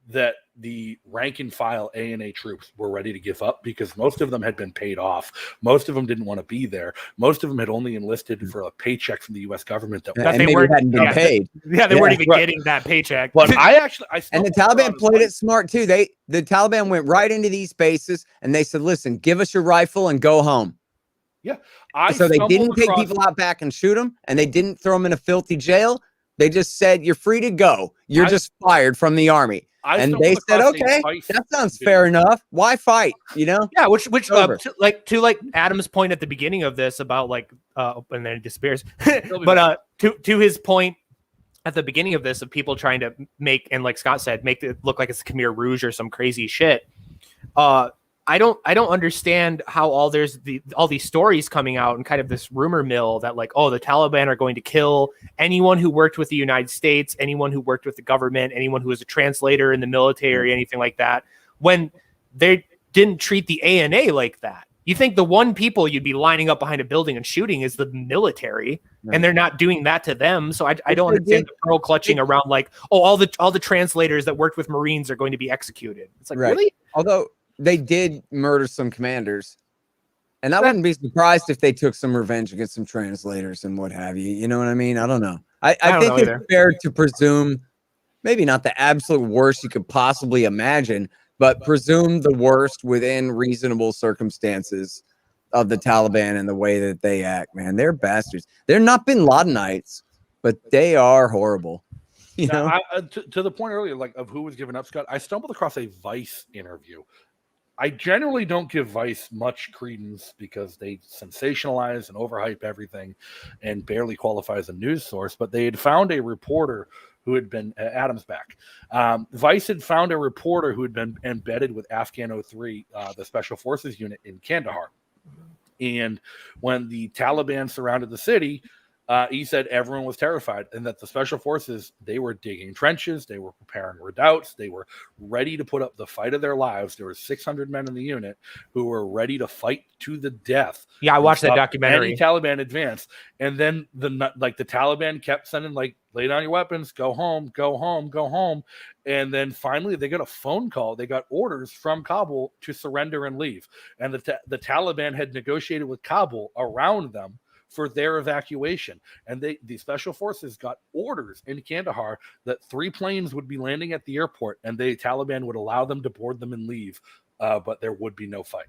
that the rank and file ANA troops were ready to give up because most of them had been paid off. Most of them didn't want to be there. Most of them had only enlisted for a paycheck from the U.S. government that they hadn't been paid. They weren't even getting that paycheck. But and the Taliban played it smart too. The Taliban went right into these bases and they said, "Listen, give us your rifle and go home." Yeah, so they didn't take people out back and shoot them, and they didn't throw them in a filthy jail. They just said, "You're free to go. You're just fired from the army." And they said, "Okay, that sounds fair enough. Why fight?" You know? Yeah. Which to Adam's point at the beginning of this about and then it disappears. But to his point at the beginning of this of people trying to make, and like Scott said, make it look like it's Khmer Rouge or some crazy shit. I don't understand how all these stories coming out and kind of this rumor mill that like, oh, the Taliban are going to kill anyone who worked with the United States, anyone who worked with the government, anyone who was a translator in the military, anything like that, when they didn't treat the ANA like that. You think the one people you'd be lining up behind a building and shooting is the military, and they're not doing that to them. So I don't understand the pearl clutching around like, oh, all the translators that worked with Marines are going to be executed. It's like, really? Although they did murder some commanders, and I wouldn't be surprised if they took some revenge against some translators and what have you. You know what I mean? I don't know. I think it's fair to presume maybe not the absolute worst you could possibly imagine, but presume the worst within reasonable circumstances of the Taliban and the way that they act. Man, they're bastards. They're not Bin Ladenites, but they are horrible. You know, to the point earlier, like of who was given up, Scott, I stumbled across a Vice interview. I generally don't give Vice much credence because they sensationalize and overhype everything and barely qualify as a news source, but they had found a reporter who had been Adam's back. Vice had found a reporter who had been embedded with Afghan 03, the Special Forces unit in Kandahar. And when the Taliban surrounded the city, he said everyone was terrified and that the Special Forces, they were digging trenches, they were preparing redoubts, they were ready to put up the fight of their lives. There were 600 men in the unit who were ready to fight to the death. Yeah, I watched that documentary. Any Taliban advance. And then the Taliban kept sending like, lay down your weapons, go home, go home, go home. And then finally they got a phone call. They got orders from Kabul to surrender and leave. And the Taliban had negotiated with Kabul around them for their evacuation. And the Special Forces got orders in Kandahar that 3 planes would be landing at the airport and the Taliban would allow them to board them and leave, but there would be no fight.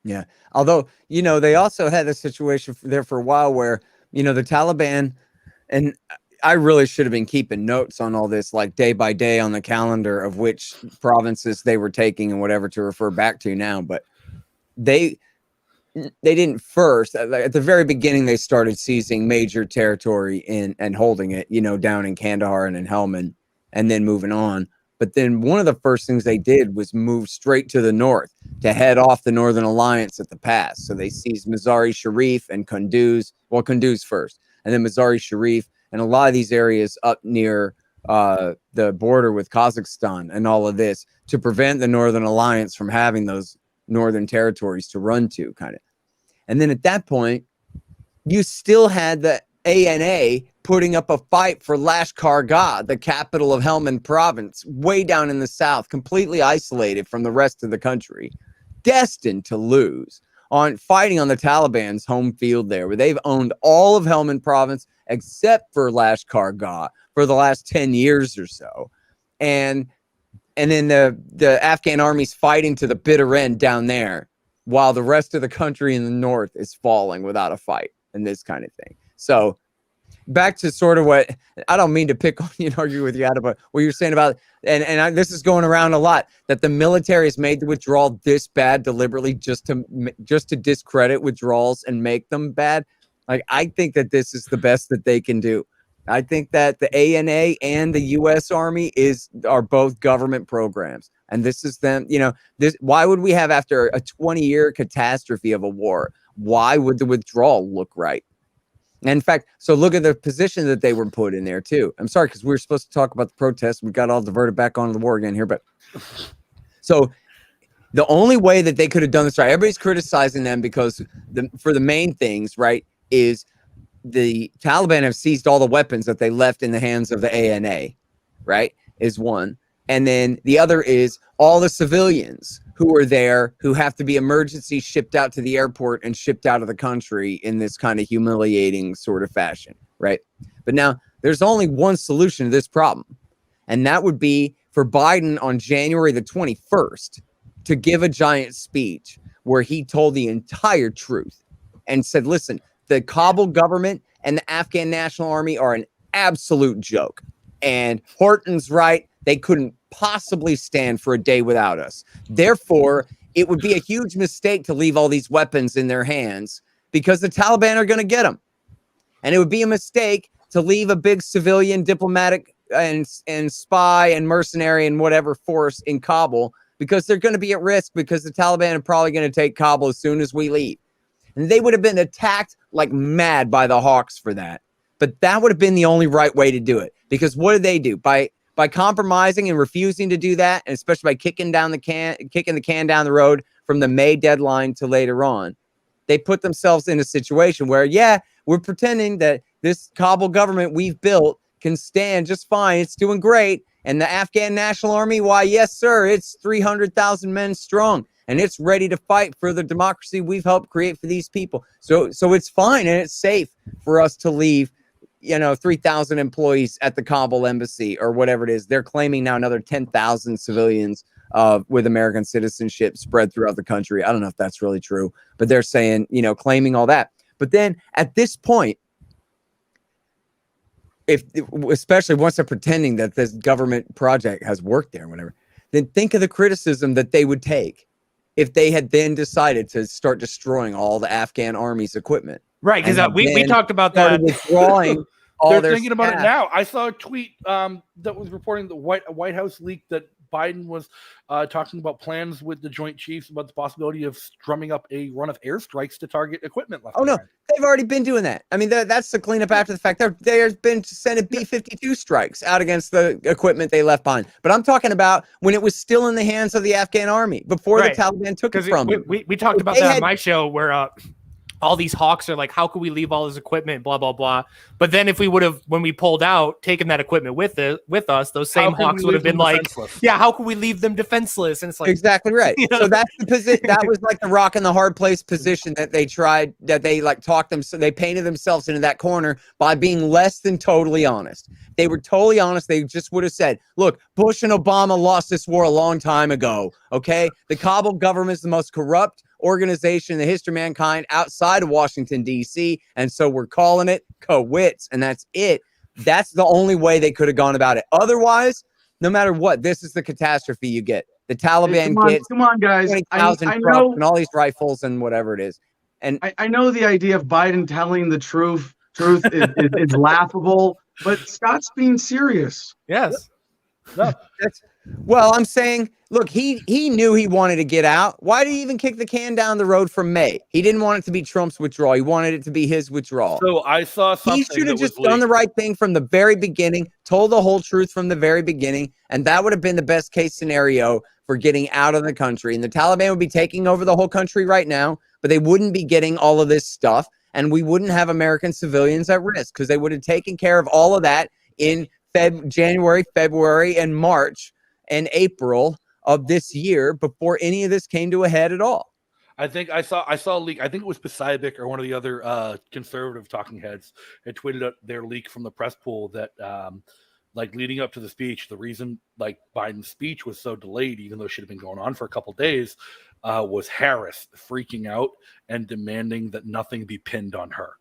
Yeah. Although, you know, they also had a situation there for a while where, you know, the Taliban, and I really should have been keeping notes on all this, like day by day on the calendar of which provinces they were taking and whatever to refer back to now, but they didn't first. At the very beginning, they started seizing major territory and holding it, you know, down in Kandahar and in Helmand, and then moving on. But then one of the first things they did was move straight to the north to head off the Northern Alliance at the pass. So they seized Mazar-e Sharif and Kunduz. Well, Kunduz first, and then Mazar-e Sharif and a lot of these areas up near the border with Kazakhstan and all of this to prevent the Northern Alliance from having those northern territories to run to, kind of. And then at that point, you still had the ANA putting up a fight for Lashkar Gah, the capital of Helmand province, way down in the south, completely isolated from the rest of the country, destined to lose, fighting on the Taliban's home field there, where they've owned all of Helmand province except for Lashkar Gah for the last 10 years or so. And then the Afghan army's fighting to the bitter end down there, while the rest of the country in the north is falling without a fight and this kind of thing. So back to sort of what, I don't mean to pick on you and argue with you, Adam, but what you're saying about, this is going around a lot, that the military has made the withdrawal this bad deliberately just to discredit withdrawals and make them bad. Like, I think that this is the best that they can do. I think that the ANA and the U.S. Army are both government programs. And this is them, you know, why would we have, after a 20-year catastrophe of a war, why would the withdrawal look right? And in fact, so look at the position that they were put in there too. I'm sorry, because we were supposed to talk about the protests. We got all diverted back onto the war again here. But so The only way that they could have done this right, everybody's criticizing them because for the main things, right, is the Taliban have seized all the weapons that they left in the hands of the ANA, right, is one. And then the other is all the civilians who are there who have to be emergency shipped out to the airport and shipped out of the country in this kind of humiliating sort of fashion, right? But now there's only one solution to this problem, and that would be for Biden on January the 21st to give a giant speech where he told the entire truth and said, listen, the Kabul government and the Afghan National Army are an absolute joke. And Horton's right. They couldn't possibly stand for a day without us. Therefore, it would be a huge mistake to leave all these weapons in their hands because the Taliban are going to get them. And it would be a mistake to leave a big civilian diplomatic and spy and mercenary and whatever force in Kabul because they're going to be at risk because the Taliban are probably going to take Kabul as soon as we leave. And they would have been attacked like mad by the Hawks for that. But that would have been the only right way to do it. Because what did they do? By compromising and refusing to do that, and especially by kicking the can down the road from the May deadline to later on, they put themselves in a situation where, yeah, we're pretending that this Kabul government we've built can stand just fine. It's doing great. And the Afghan National Army, why, yes, sir, it's 300,000 men strong, and it's ready to fight for the democracy we've helped create for these people. So it's fine and it's safe for us to leave, 3,000 employees at the Kabul embassy or whatever it is. They're claiming now another 10,000 civilians with American citizenship spread throughout the country. I don't know if that's really true, but they're saying, claiming all that. But then at this point, especially once they're pretending that this government project has worked there or whatever, then think of the criticism that they would take if they had then decided to start destroying all the Afghan army's equipment. Right, because we talked about that. Withdrawing all They're their thinking about it staff. now. I saw a tweet that was reporting the White House leak that Biden was talking about plans with the Joint Chiefs about the possibility of drumming up a run of airstrikes to target equipment left. Oh, no, they've already been doing that. I mean, that's the cleanup after the fact. There's been sending B-52 strikes out against the equipment they left behind. But I'm talking about when it was still in the hands of the Afghan army before the Taliban took it from them. We talked about that on my show where all these hawks are like, how could we leave all this equipment, blah, blah, blah. But then if we would have, when we pulled out, taken that equipment with us, those same hawks would have been like, yeah, how could we leave them defenseless? And it's like, exactly right. So that's the position. That was like the rock in the hard place position that they tried, that they like talked them. So they painted themselves into that corner by being less than totally honest. They were totally honest. They just would have said, look, Bush and Obama lost this war a long time ago. Okay. The Kabul government is the most corrupt organization in the history of mankind outside of Washington, D.C. And so we're calling it quits. And that's it. That's the only way they could have gone about it. Otherwise, no matter what, this is the catastrophe you get. The Taliban gets come on, guys. 20,000 I trucks know, and all these rifles and whatever it is. And I know the idea of Biden telling the truth is laughable, but Scott's being serious. yes. no, well, I'm saying, look, he knew he wanted to get out. Why did he even kick the can down the road from May? He didn't want it to be Trump's withdrawal. He wanted it to be his withdrawal. So I saw something. He should have just done the right thing from the very beginning, told the whole truth from the very beginning, and that would have been the best case scenario for getting out of the country. And the Taliban would be taking over the whole country right now, but they wouldn't be getting all of this stuff, and we wouldn't have American civilians at risk because they would have taken care of all of that in January, February, and March and April of this year before any of this came to a head at all. I think I saw a leak. I think it was Pacific or one of the other conservative talking heads had tweeted out their leak from the press pool that like leading up to the speech, the reason like Biden's speech was so delayed, even though it should have been going on for a couple of days, was Harris freaking out and demanding that nothing be pinned on her.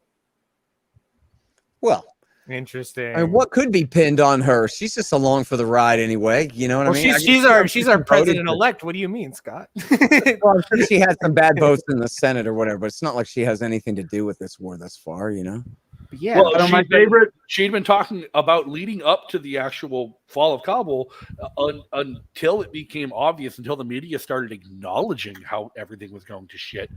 Well, interesting. I mean, what could be pinned on her? She's just along for the ride anyway. You know what I mean? She's our president-elect. What do you mean, Scott? Well, I'm sure she had some bad votes in the Senate or whatever, but it's not like she has anything to do with this war thus far, you know? Yeah. Well, my favorite. She'd been talking about leading up to the actual fall of Kabul until it became obvious, until the media started acknowledging how everything was going to shit.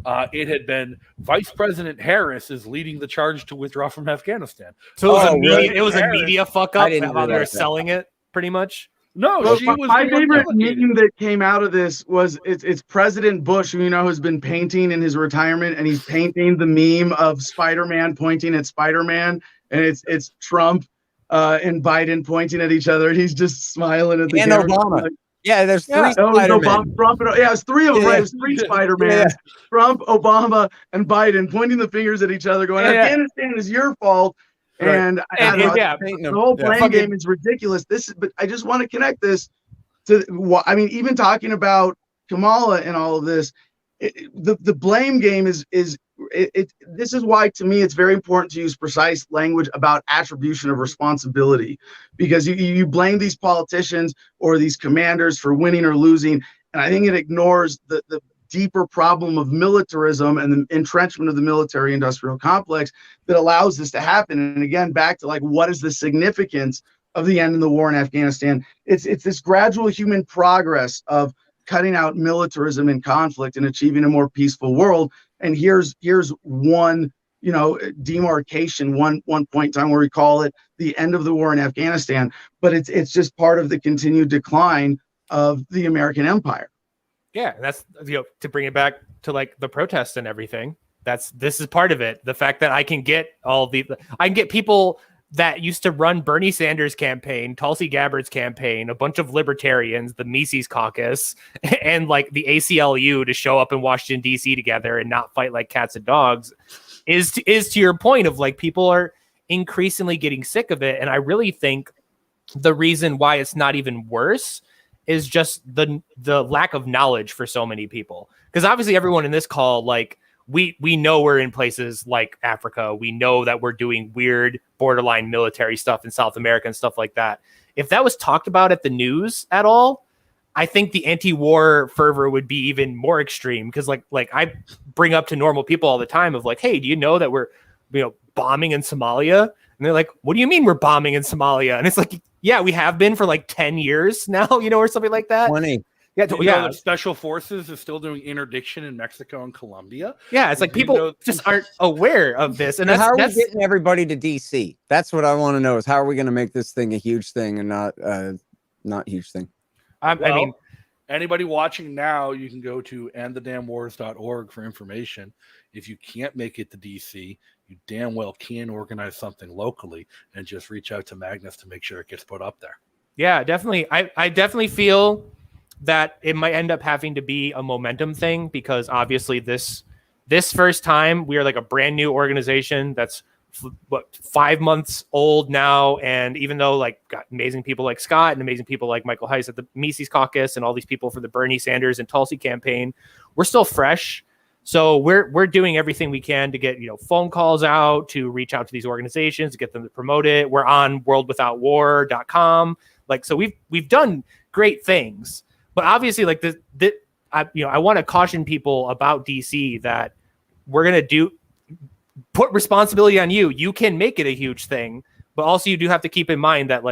It had been Vice President Harris is leading the charge to withdraw from Afghanistan. So it was a media fuck up how they were selling it, pretty much. No, Well, she was my the one favorite delegated. meme that came out of this was it's President Bush, who has been painting in his retirement, and he's painting the meme of Spider-Man pointing at Spider-Man, and it's Trump and Biden pointing at each other, and he's just smiling at the And camera. Obama. Like, Yeah, there's three oh, no, Spider-Men. Trump, yeah, it's three of them, Yeah, right? yeah. It's three Spider-Mans. Trump, Obama, and Biden pointing the fingers at each other, going, Yeah. Afghanistan is your fault. Right. And yeah, the whole playing game is ridiculous. But I just want to connect this to even talking about Kamala and all of this, the blame game is this is why, to me, it's very important to use precise language about attribution of responsibility, because you blame these politicians or these commanders for winning or losing, and I think it ignores the deeper problem of militarism and the entrenchment of the military industrial complex that allows this to happen. And again, back to what is the significance of the end of the war in Afghanistan? It's this gradual human progress of cutting out militarism and conflict and achieving a more peaceful world. And here's one demarcation, one point in time where we call it the end of the war in Afghanistan, but it's just part of the continued decline of the American empire. Yeah, that's to bring it back to the protests and everything. This is part of it. The fact that I can get people that used to run Bernie Sanders' campaign, Tulsi Gabbard's campaign, a bunch of libertarians, the Mises Caucus, and the ACLU to show up in Washington D.C. together and not fight like cats and dogs. Is to your point of people are increasingly getting sick of it, and I really think the reason why it's not even worse is just the lack of knowledge for so many people. Because obviously everyone in this call, we know we're in places like Africa. We know that we're doing weird borderline military stuff in South America and stuff like that. If that was talked about at the news at all, I think the anti-war fervor would be even more extreme. Because I bring up to normal people all the time of hey, do you know that we're bombing in Somalia? And they're like, what do you mean we're bombing in Somalia? And it's yeah, we have been for 10 years now, or something like that. 20. Yeah, The special forces is still doing interdiction in Mexico and Colombia. Yeah, it's people just aren't aware of this. And how are we getting everybody to DC? That's what I want to know, is how are we going to make this thing a huge thing and not huge thing? I mean, anybody watching now, you can go to endthedamnwars.org for information. If you can't make it to DC, you damn well can organize something locally and just reach out to Magnus to make sure it gets put up there. Yeah, definitely. I definitely feel that it might end up having to be a momentum thing, because obviously this first time we are a brand new organization that's 5 months old now. And even though got amazing people like Scott and amazing people like Michael Heiss at the Mises Caucus and all these people for the Bernie Sanders and Tulsi campaign, we're still fresh. So we're doing everything we can to get phone calls out, to reach out to these organizations, to get them to promote it. We're on worldwithoutwar.com. So we've done great things, but obviously I want to caution people about DC that we're going to put responsibility on you. You can make it a huge thing, but also you do have to keep in mind that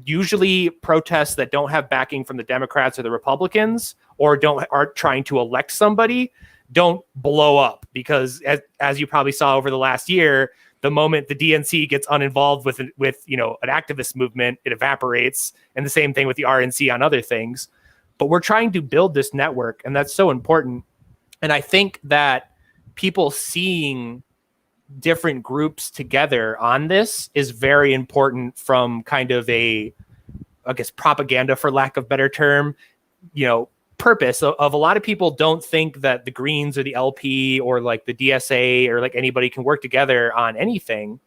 usually protests that don't have backing from the Democrats or the Republicans or aren't trying to elect somebody don't blow up, because as you probably saw over the last year, the moment the DNC gets uninvolved with an activist movement, it evaporates, and the same thing with the RNC on other things. But we're trying to build this network, and that's so important. And I think that people seeing different groups together on this is very important, from kind of a, I guess, propaganda, for lack of a better term, purpose of a lot of people don't think that the Greens or the LP or the DSA or anybody can work together on anything.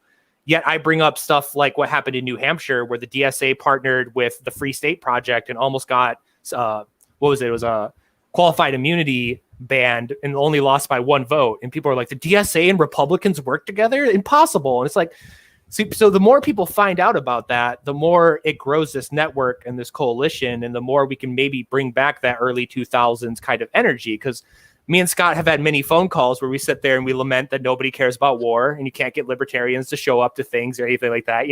Yet I bring up stuff like what happened in New Hampshire, where the DSA partnered with the Free State Project and almost got what was it? It was a qualified immunity banned and only lost by 1 vote. And people are like, the DSA and Republicans work together? Impossible. And it's so the more people find out about that, the more it grows this network and this coalition, and the more we can maybe bring back that early 2000s kind of energy. Because me and Scott have had many phone calls where we sit there and we lament that nobody cares about war and you can't get libertarians to show up to things or anything like that,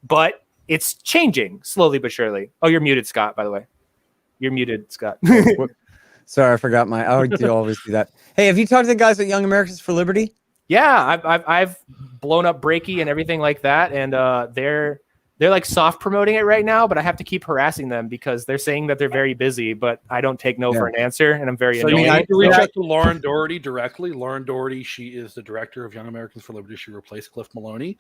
but it's changing slowly but surely. Oh, you're muted, Scott, by the way. You're muted, Scott. Sorry, I forgot I do always do that. Hey, have you talked to the guys at Young Americans for Liberty? Yeah, I've blown up Breaky and everything like that, and they're they're like soft promoting it right now, but I have to keep harassing them because they're saying that they're very busy, but I don't take no for an answer, and I'm very So annoyed. you need to reach out to Lauren Doherty directly. Lauren Doherty, she is the director of Young Americans for Liberty. She replaced Cliff Maloney.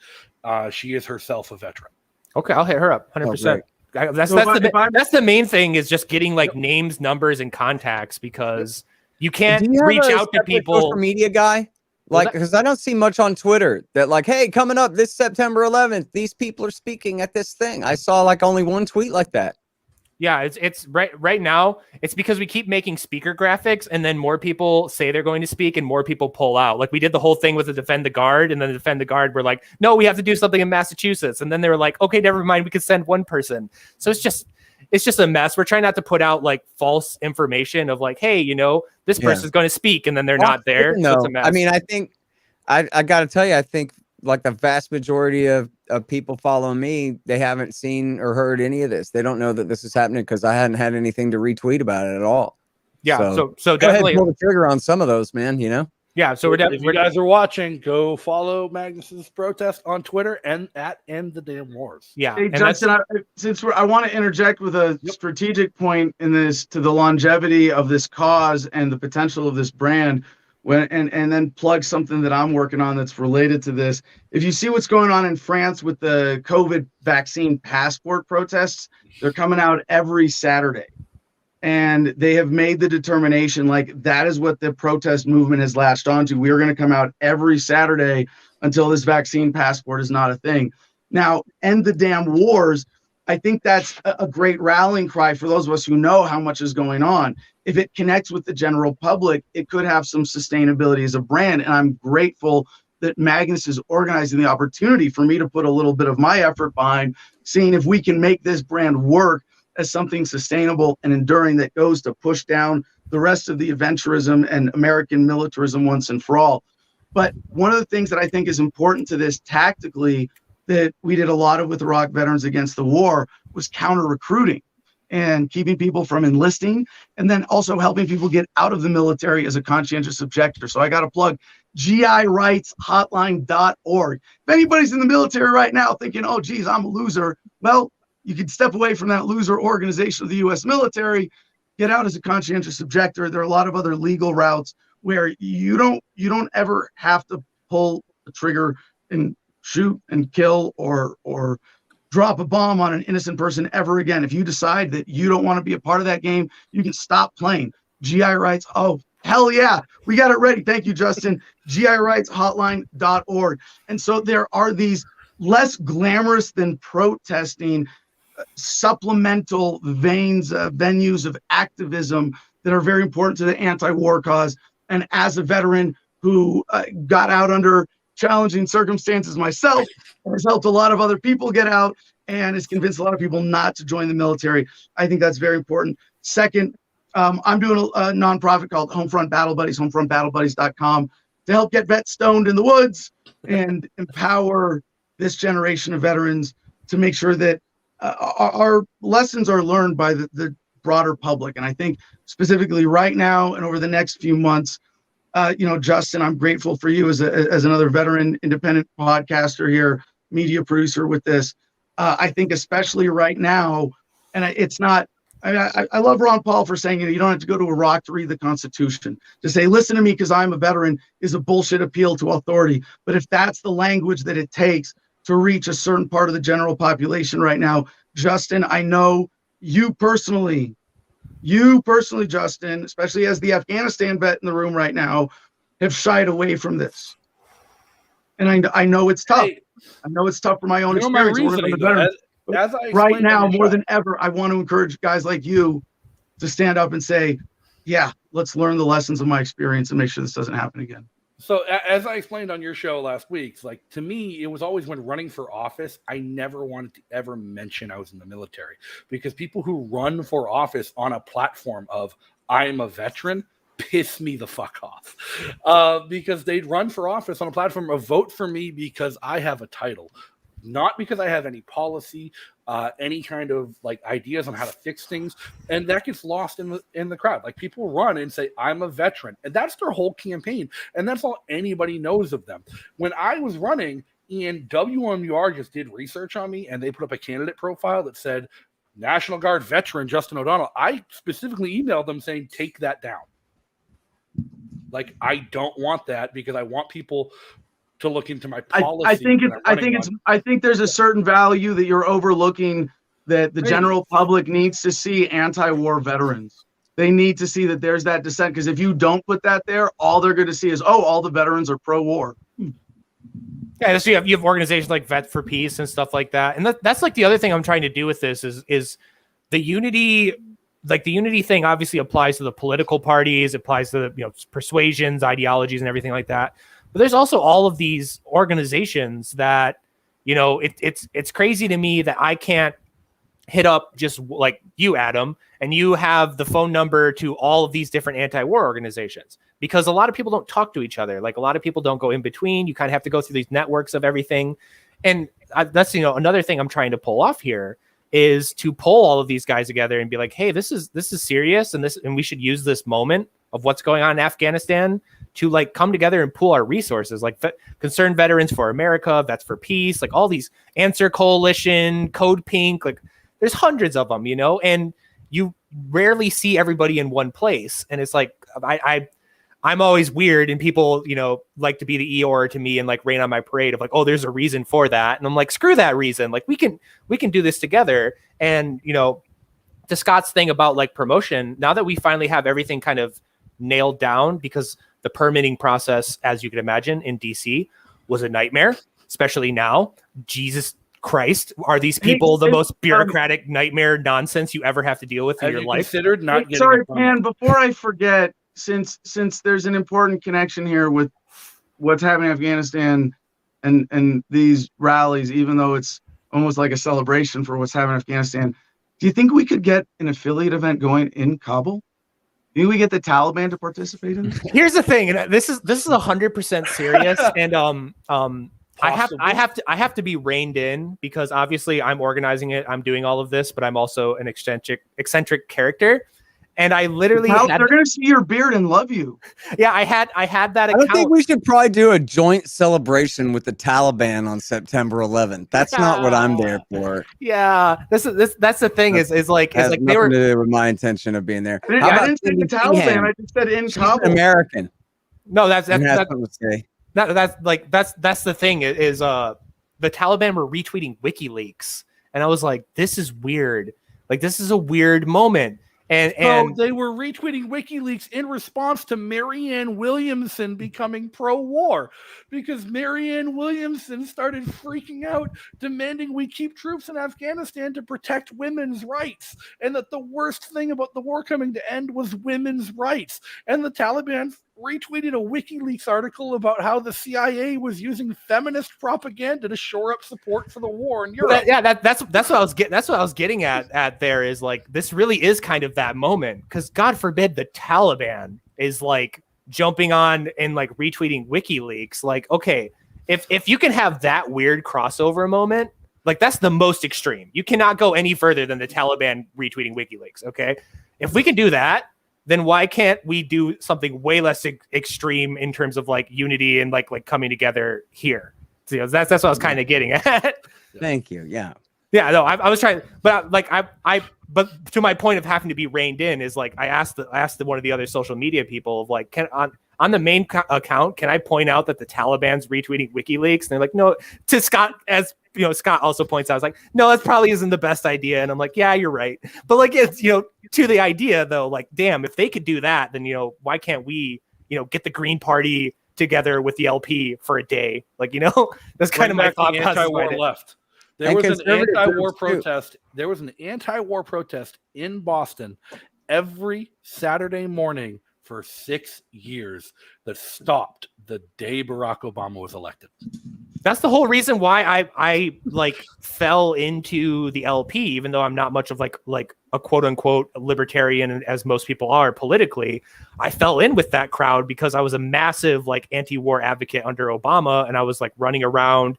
She is herself a veteran. Okay, I'll hit her up 100%. That's the main thing, is just getting like names, numbers, and contacts, because you can't reach out to people. Social media guy, like, because I don't see much on Twitter that like, hey, coming up this September 11th, these people are speaking at this thing. I saw like only one tweet like that. Yeah, it's right now. It's because we keep making speaker graphics, and then more people say they're going to speak, and more people pull out. Like we did the whole thing with the Defend the Guard, and then the Defend the Guard were like, no, we have to do something in Massachusetts, and then they were like, okay, never mind, we could send one person. So it's just a mess. We're trying not to put out like false information of like, hey, this person's going to speak, and then they're not there. So it's a mess. I mean, I think I got to tell you, I think like the vast majority of people following me, they haven't seen or heard any of this. They don't know that this is happening because I hadn't had anything to retweet about it at all. Yeah, so go ahead and definitely pull the trigger on some of those, man. Yeah, so if you guys are watching, go follow Magnus's protest on Twitter and at End the Damn Wars. Yeah, hey, Justin, I want to interject with a strategic point in this to the longevity of this cause and the potential of this brand. And then plug something that I'm working on that's related to this. If you see what's going on in France with the COVID vaccine passport protests, they're coming out every Saturday. And they have made the determination, like, that is what the protest movement has latched onto. We are going to come out every Saturday until this vaccine passport is not a thing. Now, end the damn wars. I think that's a great rallying cry for those of us who know how much is going on. If it connects with the general public, it could have some sustainability as a brand. And I'm grateful that Magnus is organizing the opportunity for me to put a little bit of my effort behind seeing if we can make this brand work as something sustainable and enduring that goes to push down the rest of the adventurism and American militarism once and for all. But one of the things that I think is important to this tactically that we did a lot of with Iraq Veterans Against the War was counter recruiting and keeping people from enlisting, and then also helping people get out of the military as a conscientious objector. So I got to plug GIRightsHotline.org. If anybody's in the military right now thinking, oh, geez, I'm a loser, well, you can step away from that loser organization of the U.S. military, get out as a conscientious objector. There are a lot of other legal routes where you don't ever have to pull the trigger and shoot and kill or drop a bomb on an innocent person ever again. If you decide that you don't want to be a part of that game, you can stop playing. GI Rights, oh, hell yeah, we got it ready. Thank you, Justin. GIRightsHotline.org. And so there are these less glamorous than protesting supplemental venues of activism that are very important to the anti-war cause. And as a veteran who got out under challenging circumstances myself, and has helped a lot of other people get out, and has convinced a lot of people not to join the military, I think that's very important. Second, I'm doing a nonprofit called Homefront Battle Buddies, homefrontbattlebuddies.com, to help get vets stoned in the woods and empower this generation of veterans to make sure that our lessons are learned by the broader public. And I think specifically right now and over the next few months, Justin, I'm grateful for you as another veteran independent podcaster here, media producer with this. I think especially right now, and it's not, I love Ron Paul for saying, you don't have to go to Iraq to read the Constitution. To say, listen to me because I'm a veteran is a bullshit appeal to authority. But if that's the language that it takes to reach a certain part of the general population right now, Justin, I know you personally, Justin, especially as the Afghanistan vet in the room right now, have shied away from this. And I know it's tough. I know it's tough for my own experience. Right now, more than ever, I want to encourage guys like you to stand up and say, yeah, let's learn the lessons of my experience and make sure this doesn't happen again. So as I explained on your show last week, like, to me, it was always when running for office, I never wanted to ever mention I was in the military, because people who run for office on a platform of I'm a veteran piss me the fuck off, because they'd run for office on a platform of vote for me because I have a title, not because I have any policy, any kind of like ideas on how to fix things. And that gets lost in the crowd. Like, people run and say, I'm a veteran. And that's their whole campaign. And that's all anybody knows of them. When I was running, And WMUR just did research on me, and they put up a candidate profile that said National Guard veteran Justin O'Donnell. I specifically emailed them saying, take that down. Like, I don't want that because I want people to look into my policy. I think there's a certain value that you're overlooking that the general public needs to see anti-war veterans. They need to see that there's that dissent, because if you don't put that there, all they're going to see is, oh, all the veterans are pro-war. Yeah, so you have organizations like Vet for Peace and stuff like that. And that's like the other thing I'm trying to do with this is the unity. Like the unity thing obviously applies to the political parties, it applies to the persuasions, ideologies, and everything like that. But there's also all of these organizations that, it's crazy to me that I can't hit up just like you, Adam, and you have the phone number to all of these different anti-war organizations, because a lot of people don't talk to each other. Like a lot of people don't go in between. You kind of have to go through these networks of everything. And that's, another thing I'm trying to pull off here is to pull all of these guys together and be like, hey, this is serious, and we should use this moment of what's going on in Afghanistan to like come together and pool our resources, like Concerned Veterans for America, Vets for Peace, like all these Answer Coalition, Code Pink, like there's hundreds of them, and you rarely see everybody in one place. And it's like, I'm always weird, and people, like to be the Eeyore to me and like rain on my parade of like, oh, there's a reason for that. And I'm like, screw that reason. Like we can do this together. And, to Scott's thing about like promotion, now that we finally have everything kind of nailed down, because the permitting process, as you can imagine, in DC was a nightmare, especially now. Jesus Christ, are these people the most bureaucratic nightmare nonsense you ever have to deal with in your life? Considered not getting sorry, Pan, before I forget, since there's an important connection here with what's happening in Afghanistan and these rallies, even though it's almost like a celebration for what's happening in Afghanistan, do you think we could get an affiliate event going in Kabul? Do we get the Taliban to participate in this? Here's the thing, and this is 100% serious, and I have to be reined in, because obviously I'm organizing it, I'm doing all of this, but I'm also an eccentric character. And I literally they're going to see your beard and love you. Yeah, I had that account. I don't think we should probably do a joint celebration with the Taliban on September 11th. That's not what I'm there for. Yeah, that's the thing is like has like nothing they were to do with my intention of being there. I didn't say the Taliban. I just said in Kabul. American. No, that's the thing is the Taliban were retweeting WikiLeaks, and I was like, this is weird. Like this is a weird moment. And they were retweeting WikiLeaks in response to Marianne Williamson becoming pro-war, because Marianne Williamson started freaking out, demanding we keep troops in Afghanistan to protect women's rights, and that the worst thing about the war coming to end was women's rights. And the Taliban retweeted a WikiLeaks article about how the CIA was using feminist propaganda to shore up support for the war in Europe. That's what I was getting. That's what I was getting at. There is like, this really is kind of that moment, because God forbid the Taliban is like jumping on and like retweeting WikiLeaks. Like, okay, if you can have that weird crossover moment, like that's the most extreme. You cannot go any further than the Taliban retweeting WikiLeaks. Okay, if we can do that, then why can't we do something way less extreme in terms of like unity and like coming together here? So that's what I was kind of getting at. Thank you. Yeah. Yeah. No, I was trying, but like but to my point of having to be reined in is like I asked one of the other social media people of like, on the main account, can I point out that the Taliban's retweeting WikiLeaks? And they're like, no. To Scott, as you know, Scott also points out, I was like, no, that probably isn't the best idea. And I'm like, yeah, you're right. But like, it's, to the idea though, like, damn, if they could do that, then, why can't we, get the Green Party together with the LP for a day? Like, that's kind of my thought process. Anti-war left. There was an anti-war protest. There was an anti-war protest in Boston every Saturday morning for 6 years that stopped the day Barack Obama was elected. That's the whole reason why I like fell into the LP, even though I'm not much of like a quote unquote libertarian as most people are politically. I fell in with that crowd because I was a massive like anti-war advocate under Obama, and I was like running around,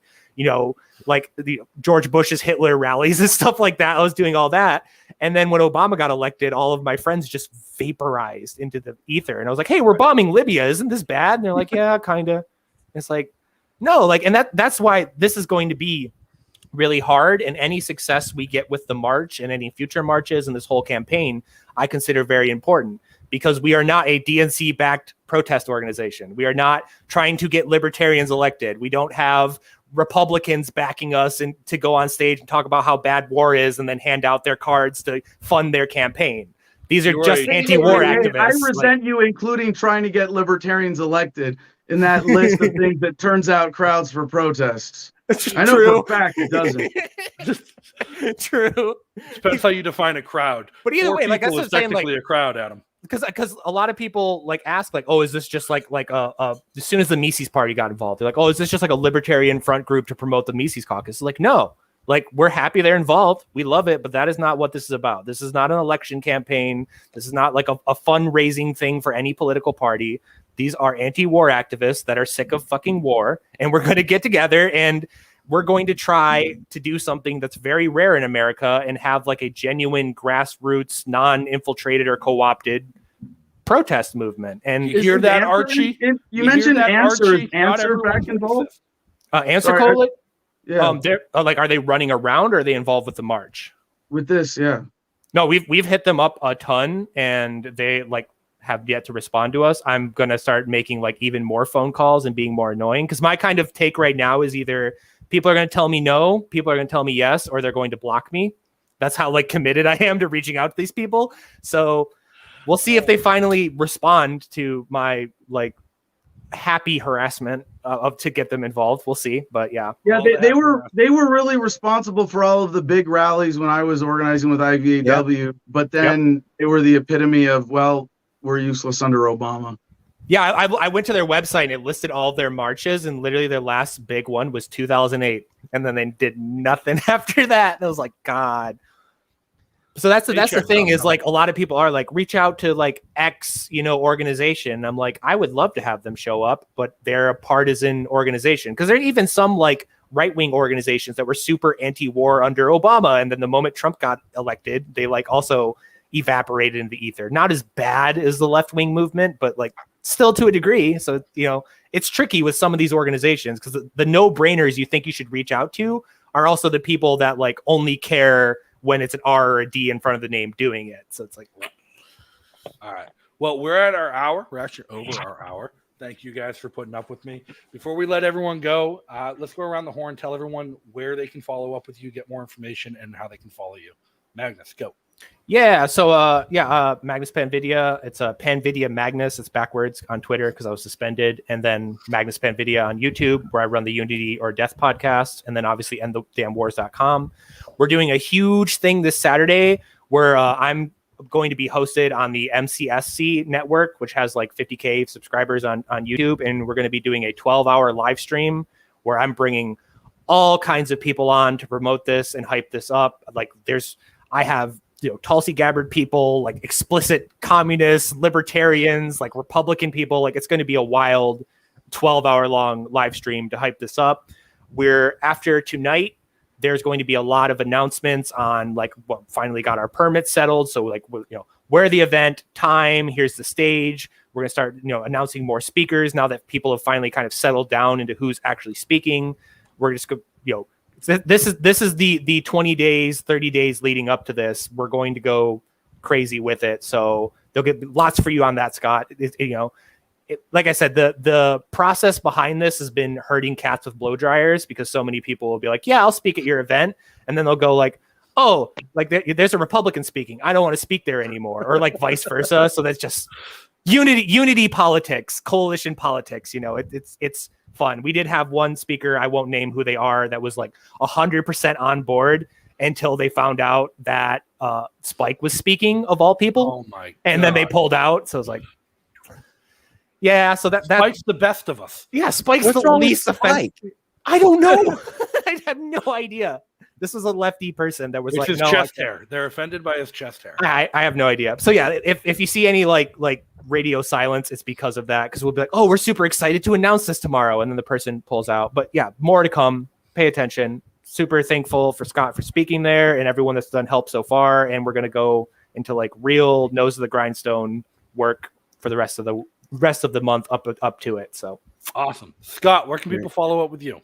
like the George Bush's Hitler rallies and stuff like that. I was doing all that. And then when Obama got elected, all of my friends just vaporized into the ether. And I was like, hey, we're bombing Libya. Isn't this bad? And they're like, yeah, kind of. It's like, No, like, and that's why this is going to be really hard. And any success we get with the march and any future marches and this whole campaign, I consider very important, because we are not a DNC backed protest organization. We are not trying to get libertarians elected. We don't have Republicans backing us and to go on stage and talk about how bad war is and then hand out their cards to fund their campaign. These are just anti-war activists. I resent you including trying to get libertarians elected in that list of things that turns out crowds for protests. I know for a fact it doesn't. True. Depends how you define a crowd. But either way, like that's what I'm saying, technically a crowd, Adam. Because a lot of people like ask like, oh, is this just like as soon as the Mises Party got involved, they're like, oh, is this just like a libertarian front group to promote the Mises Caucus? Like, no, like we're happy they're involved. We love it, but that is not what this is about. This is not an election campaign. This is not like a fundraising thing for any political party. These are anti-war activists that are sick of fucking war, and we're going to get together and we're going to try to do something that's very rare in America and have like a genuine grassroots, non-infiltrated or co-opted protest movement. And you hear that, Archie? You mentioned Answer back involved? Answer Coalition? Yeah. Like, are they running around or are they involved with the march? With this, yeah. No, we've hit them up a ton and they like have yet to respond to us. I'm going to start making like even more phone calls and being more annoying, because my kind of take right now is either people are going to tell me no, people are going to tell me yes, or they're going to block me. That's how like committed I am to reaching out to these people. So we'll see if they finally respond to my like happy harassment to get them involved. We'll see. But yeah. Yeah, they were really responsible for all of the big rallies when I was organizing with IVAW. Yep. But then they were the epitome of, well, we're useless under Obama. Yeah, I went to their website and it listed all of their marches, and literally their last big one was 2008, and then they did nothing after that. And I was like, God. So that's the thing is like a lot of people are like, reach out to like X, organization. I'm like, I would love to have them show up, but they're a partisan organization, because there are even some like right-wing organizations that were super anti-war under Obama, and then the moment Trump got elected, they like also evaporated in the ether. Not as bad as the left-wing movement, but like still to a degree. So, it's tricky with some of these organizations, because the no-brainers you think you should reach out to are also the people that like only care when it's an R or a D in front of the name doing it. So it's like, all right. Well, we're at our hour. We're actually over our hour. Thank you guys for putting up with me. Before we let everyone go, let's go around the horn, tell everyone where they can follow up with you, get more information, and how they can follow you. Magnus, go. Yeah, so Magnus Panvidya. It's Panvidya Magnus. It's backwards on Twitter because I was suspended, and then Magnus Panvidya on YouTube, where I run the Unity or Death podcast, and then obviously endthedamnwars.com. We're doing a huge thing this Saturday where I'm going to be hosted on the MCSC network, which has like 50K subscribers on YouTube, and we're going to be doing a 12-hour live stream where I'm bringing all kinds of people on to promote this and hype this up. Like I have Tulsi Gabbard people, like explicit communists, libertarians, like Republican people. Like it's going to be a wild 12-hour long live stream to hype this up. After tonight, there's going to be a lot of announcements on like what finally got our permits settled. So like, where the event, time, here's the stage. We're going to start, announcing more speakers now that people have finally kind of settled down into who's actually speaking. We're just, this is the 20 days, 30 days leading up to this. We're going to go crazy with it. So they'll get lots for you on that, Scott. Like I said, the process behind this has been hurting cats with blow dryers, because so many people will be like, yeah, I'll speak at your event. And then they'll go like, oh, like there's a Republican speaking, I don't want to speak there anymore. Or like vice versa. So that's just unity politics, coalition politics. It's fun. We did have one speaker, I won't name who they are, that was like 100% on board until they found out that Spike was speaking, of all people. Oh my! And then they pulled out. So it was like, yeah. So that's Spike's the best of us. Yeah, Spike's What's the wrong least with Spike? offensive. I don't know. I have no idea. This was a lefty person that was it's like, his no, chest hair. They're offended by his chest hair. I have no idea. So yeah, if you see any like radio silence, it's because of that. Because we'll be like, oh, we're super excited to announce this tomorrow, and then the person pulls out. But yeah, more to come. Pay attention. Super thankful for Scott for speaking there, and everyone that's done help so far. And we're gonna go into like real nose of the grindstone work for the rest of rest of the month up to it. So awesome. Scott, where can people follow up with you?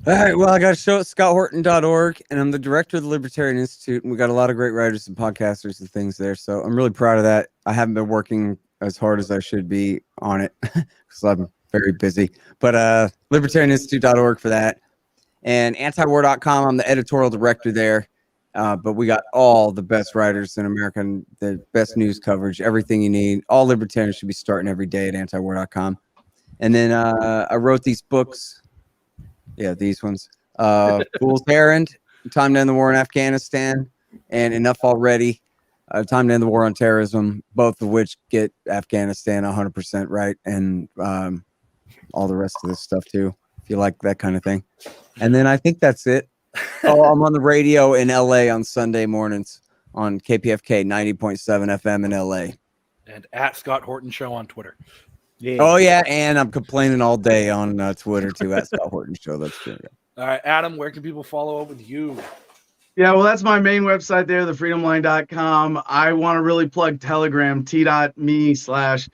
All right. Well, I got a show at scotthorton.org, and I'm the director of the Libertarian Institute, and we got a lot of great writers and podcasters and things there. So I'm really proud of that. I haven't been working as hard as I should be on it because I'm very busy. But libertarianinstitute.org for that. And antiwar.com, I'm the editorial director there. But we got all the best writers in America and the best news coverage, everything you need. All libertarians should be starting every day at antiwar.com. And then I wrote these books. Yeah, these ones. Fool's Errand, Time to End the War in Afghanistan, and Enough Already, Time to End the War on Terrorism, both of which get Afghanistan 100% right, and all the rest of this stuff too, if you like that kind of thing. And then I think that's it. Oh, I'm on the radio in LA on Sunday mornings on KPFK 90.7 FM in LA. And at Scott Horton Show on Twitter. yeah. Oh, yeah, and I'm complaining all day on Twitter too at Scott Horton Show. That's true. Yeah. All right, Adam, where can people follow up with you? Yeah, well, that's my main website there, thefreedomline.com. I want to really plug Telegram, t.me/Adam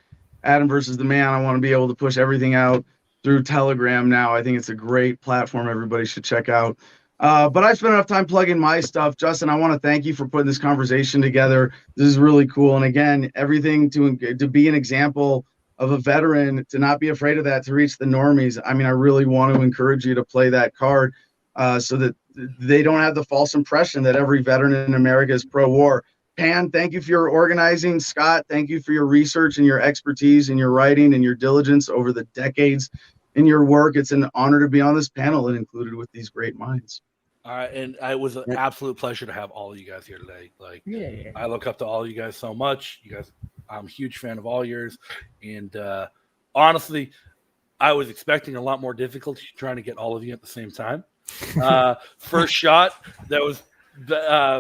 versus the man. I want to be able to push everything out through Telegram now. I think it's a great platform everybody should check out. But I've spent enough time plugging my stuff. Justin, I want to thank you for putting this conversation together. This is really cool. And again, everything to be an example of a veteran, to not be afraid of that, to reach the normies. I mean, I really want to encourage you to play that card so that they don't have the false impression that every veteran in America is pro-war. Pan, thank you for your organizing. Scott, thank you for your research and your expertise and your writing and your diligence over the decades in your work. It's an honor to be on this panel and included with these great minds. All right, and it was an absolute pleasure to have all of you guys here today. Like, I look up to all of you guys so much. You guys, I'm a huge fan of all yours, and honestly, I was expecting a lot more difficulty trying to get all of you at the same time. First shot, that was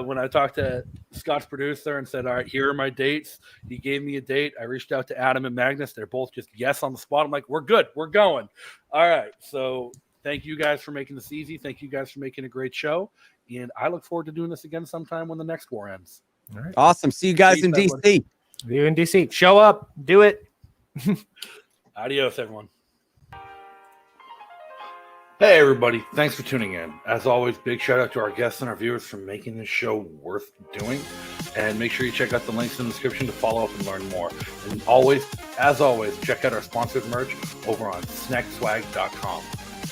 when I talked to Scott's producer and said, all right, here are my dates. He gave me a date. I reached out to Adam and Magnus. They're both just yes on the spot. I'm like, we're good. We're going. All right, so thank you guys for making this easy. Thank you guys for making a great show. And I look forward to doing this again sometime when the next war ends. All right. Awesome. See you guys Peace, in everyone. DC. See you in DC. Show up. Do it. Adios, everyone. Hey, everybody. Thanks for tuning in. As always, big shout out to our guests and our viewers for making this show worth doing. And make sure you check out the links in the description to follow up and learn more. And always, as always, check out our sponsored merch over on snackswag.com.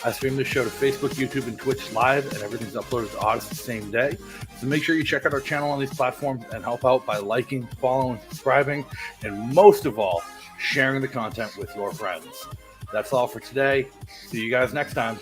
I stream this show to Facebook, YouTube, and Twitch live, and everything's uploaded to Odyssey the same day. So make sure you check out our channel on these platforms and help out by liking, following, subscribing, and most of all, sharing the content with your friends. That's all for today. See you guys next time.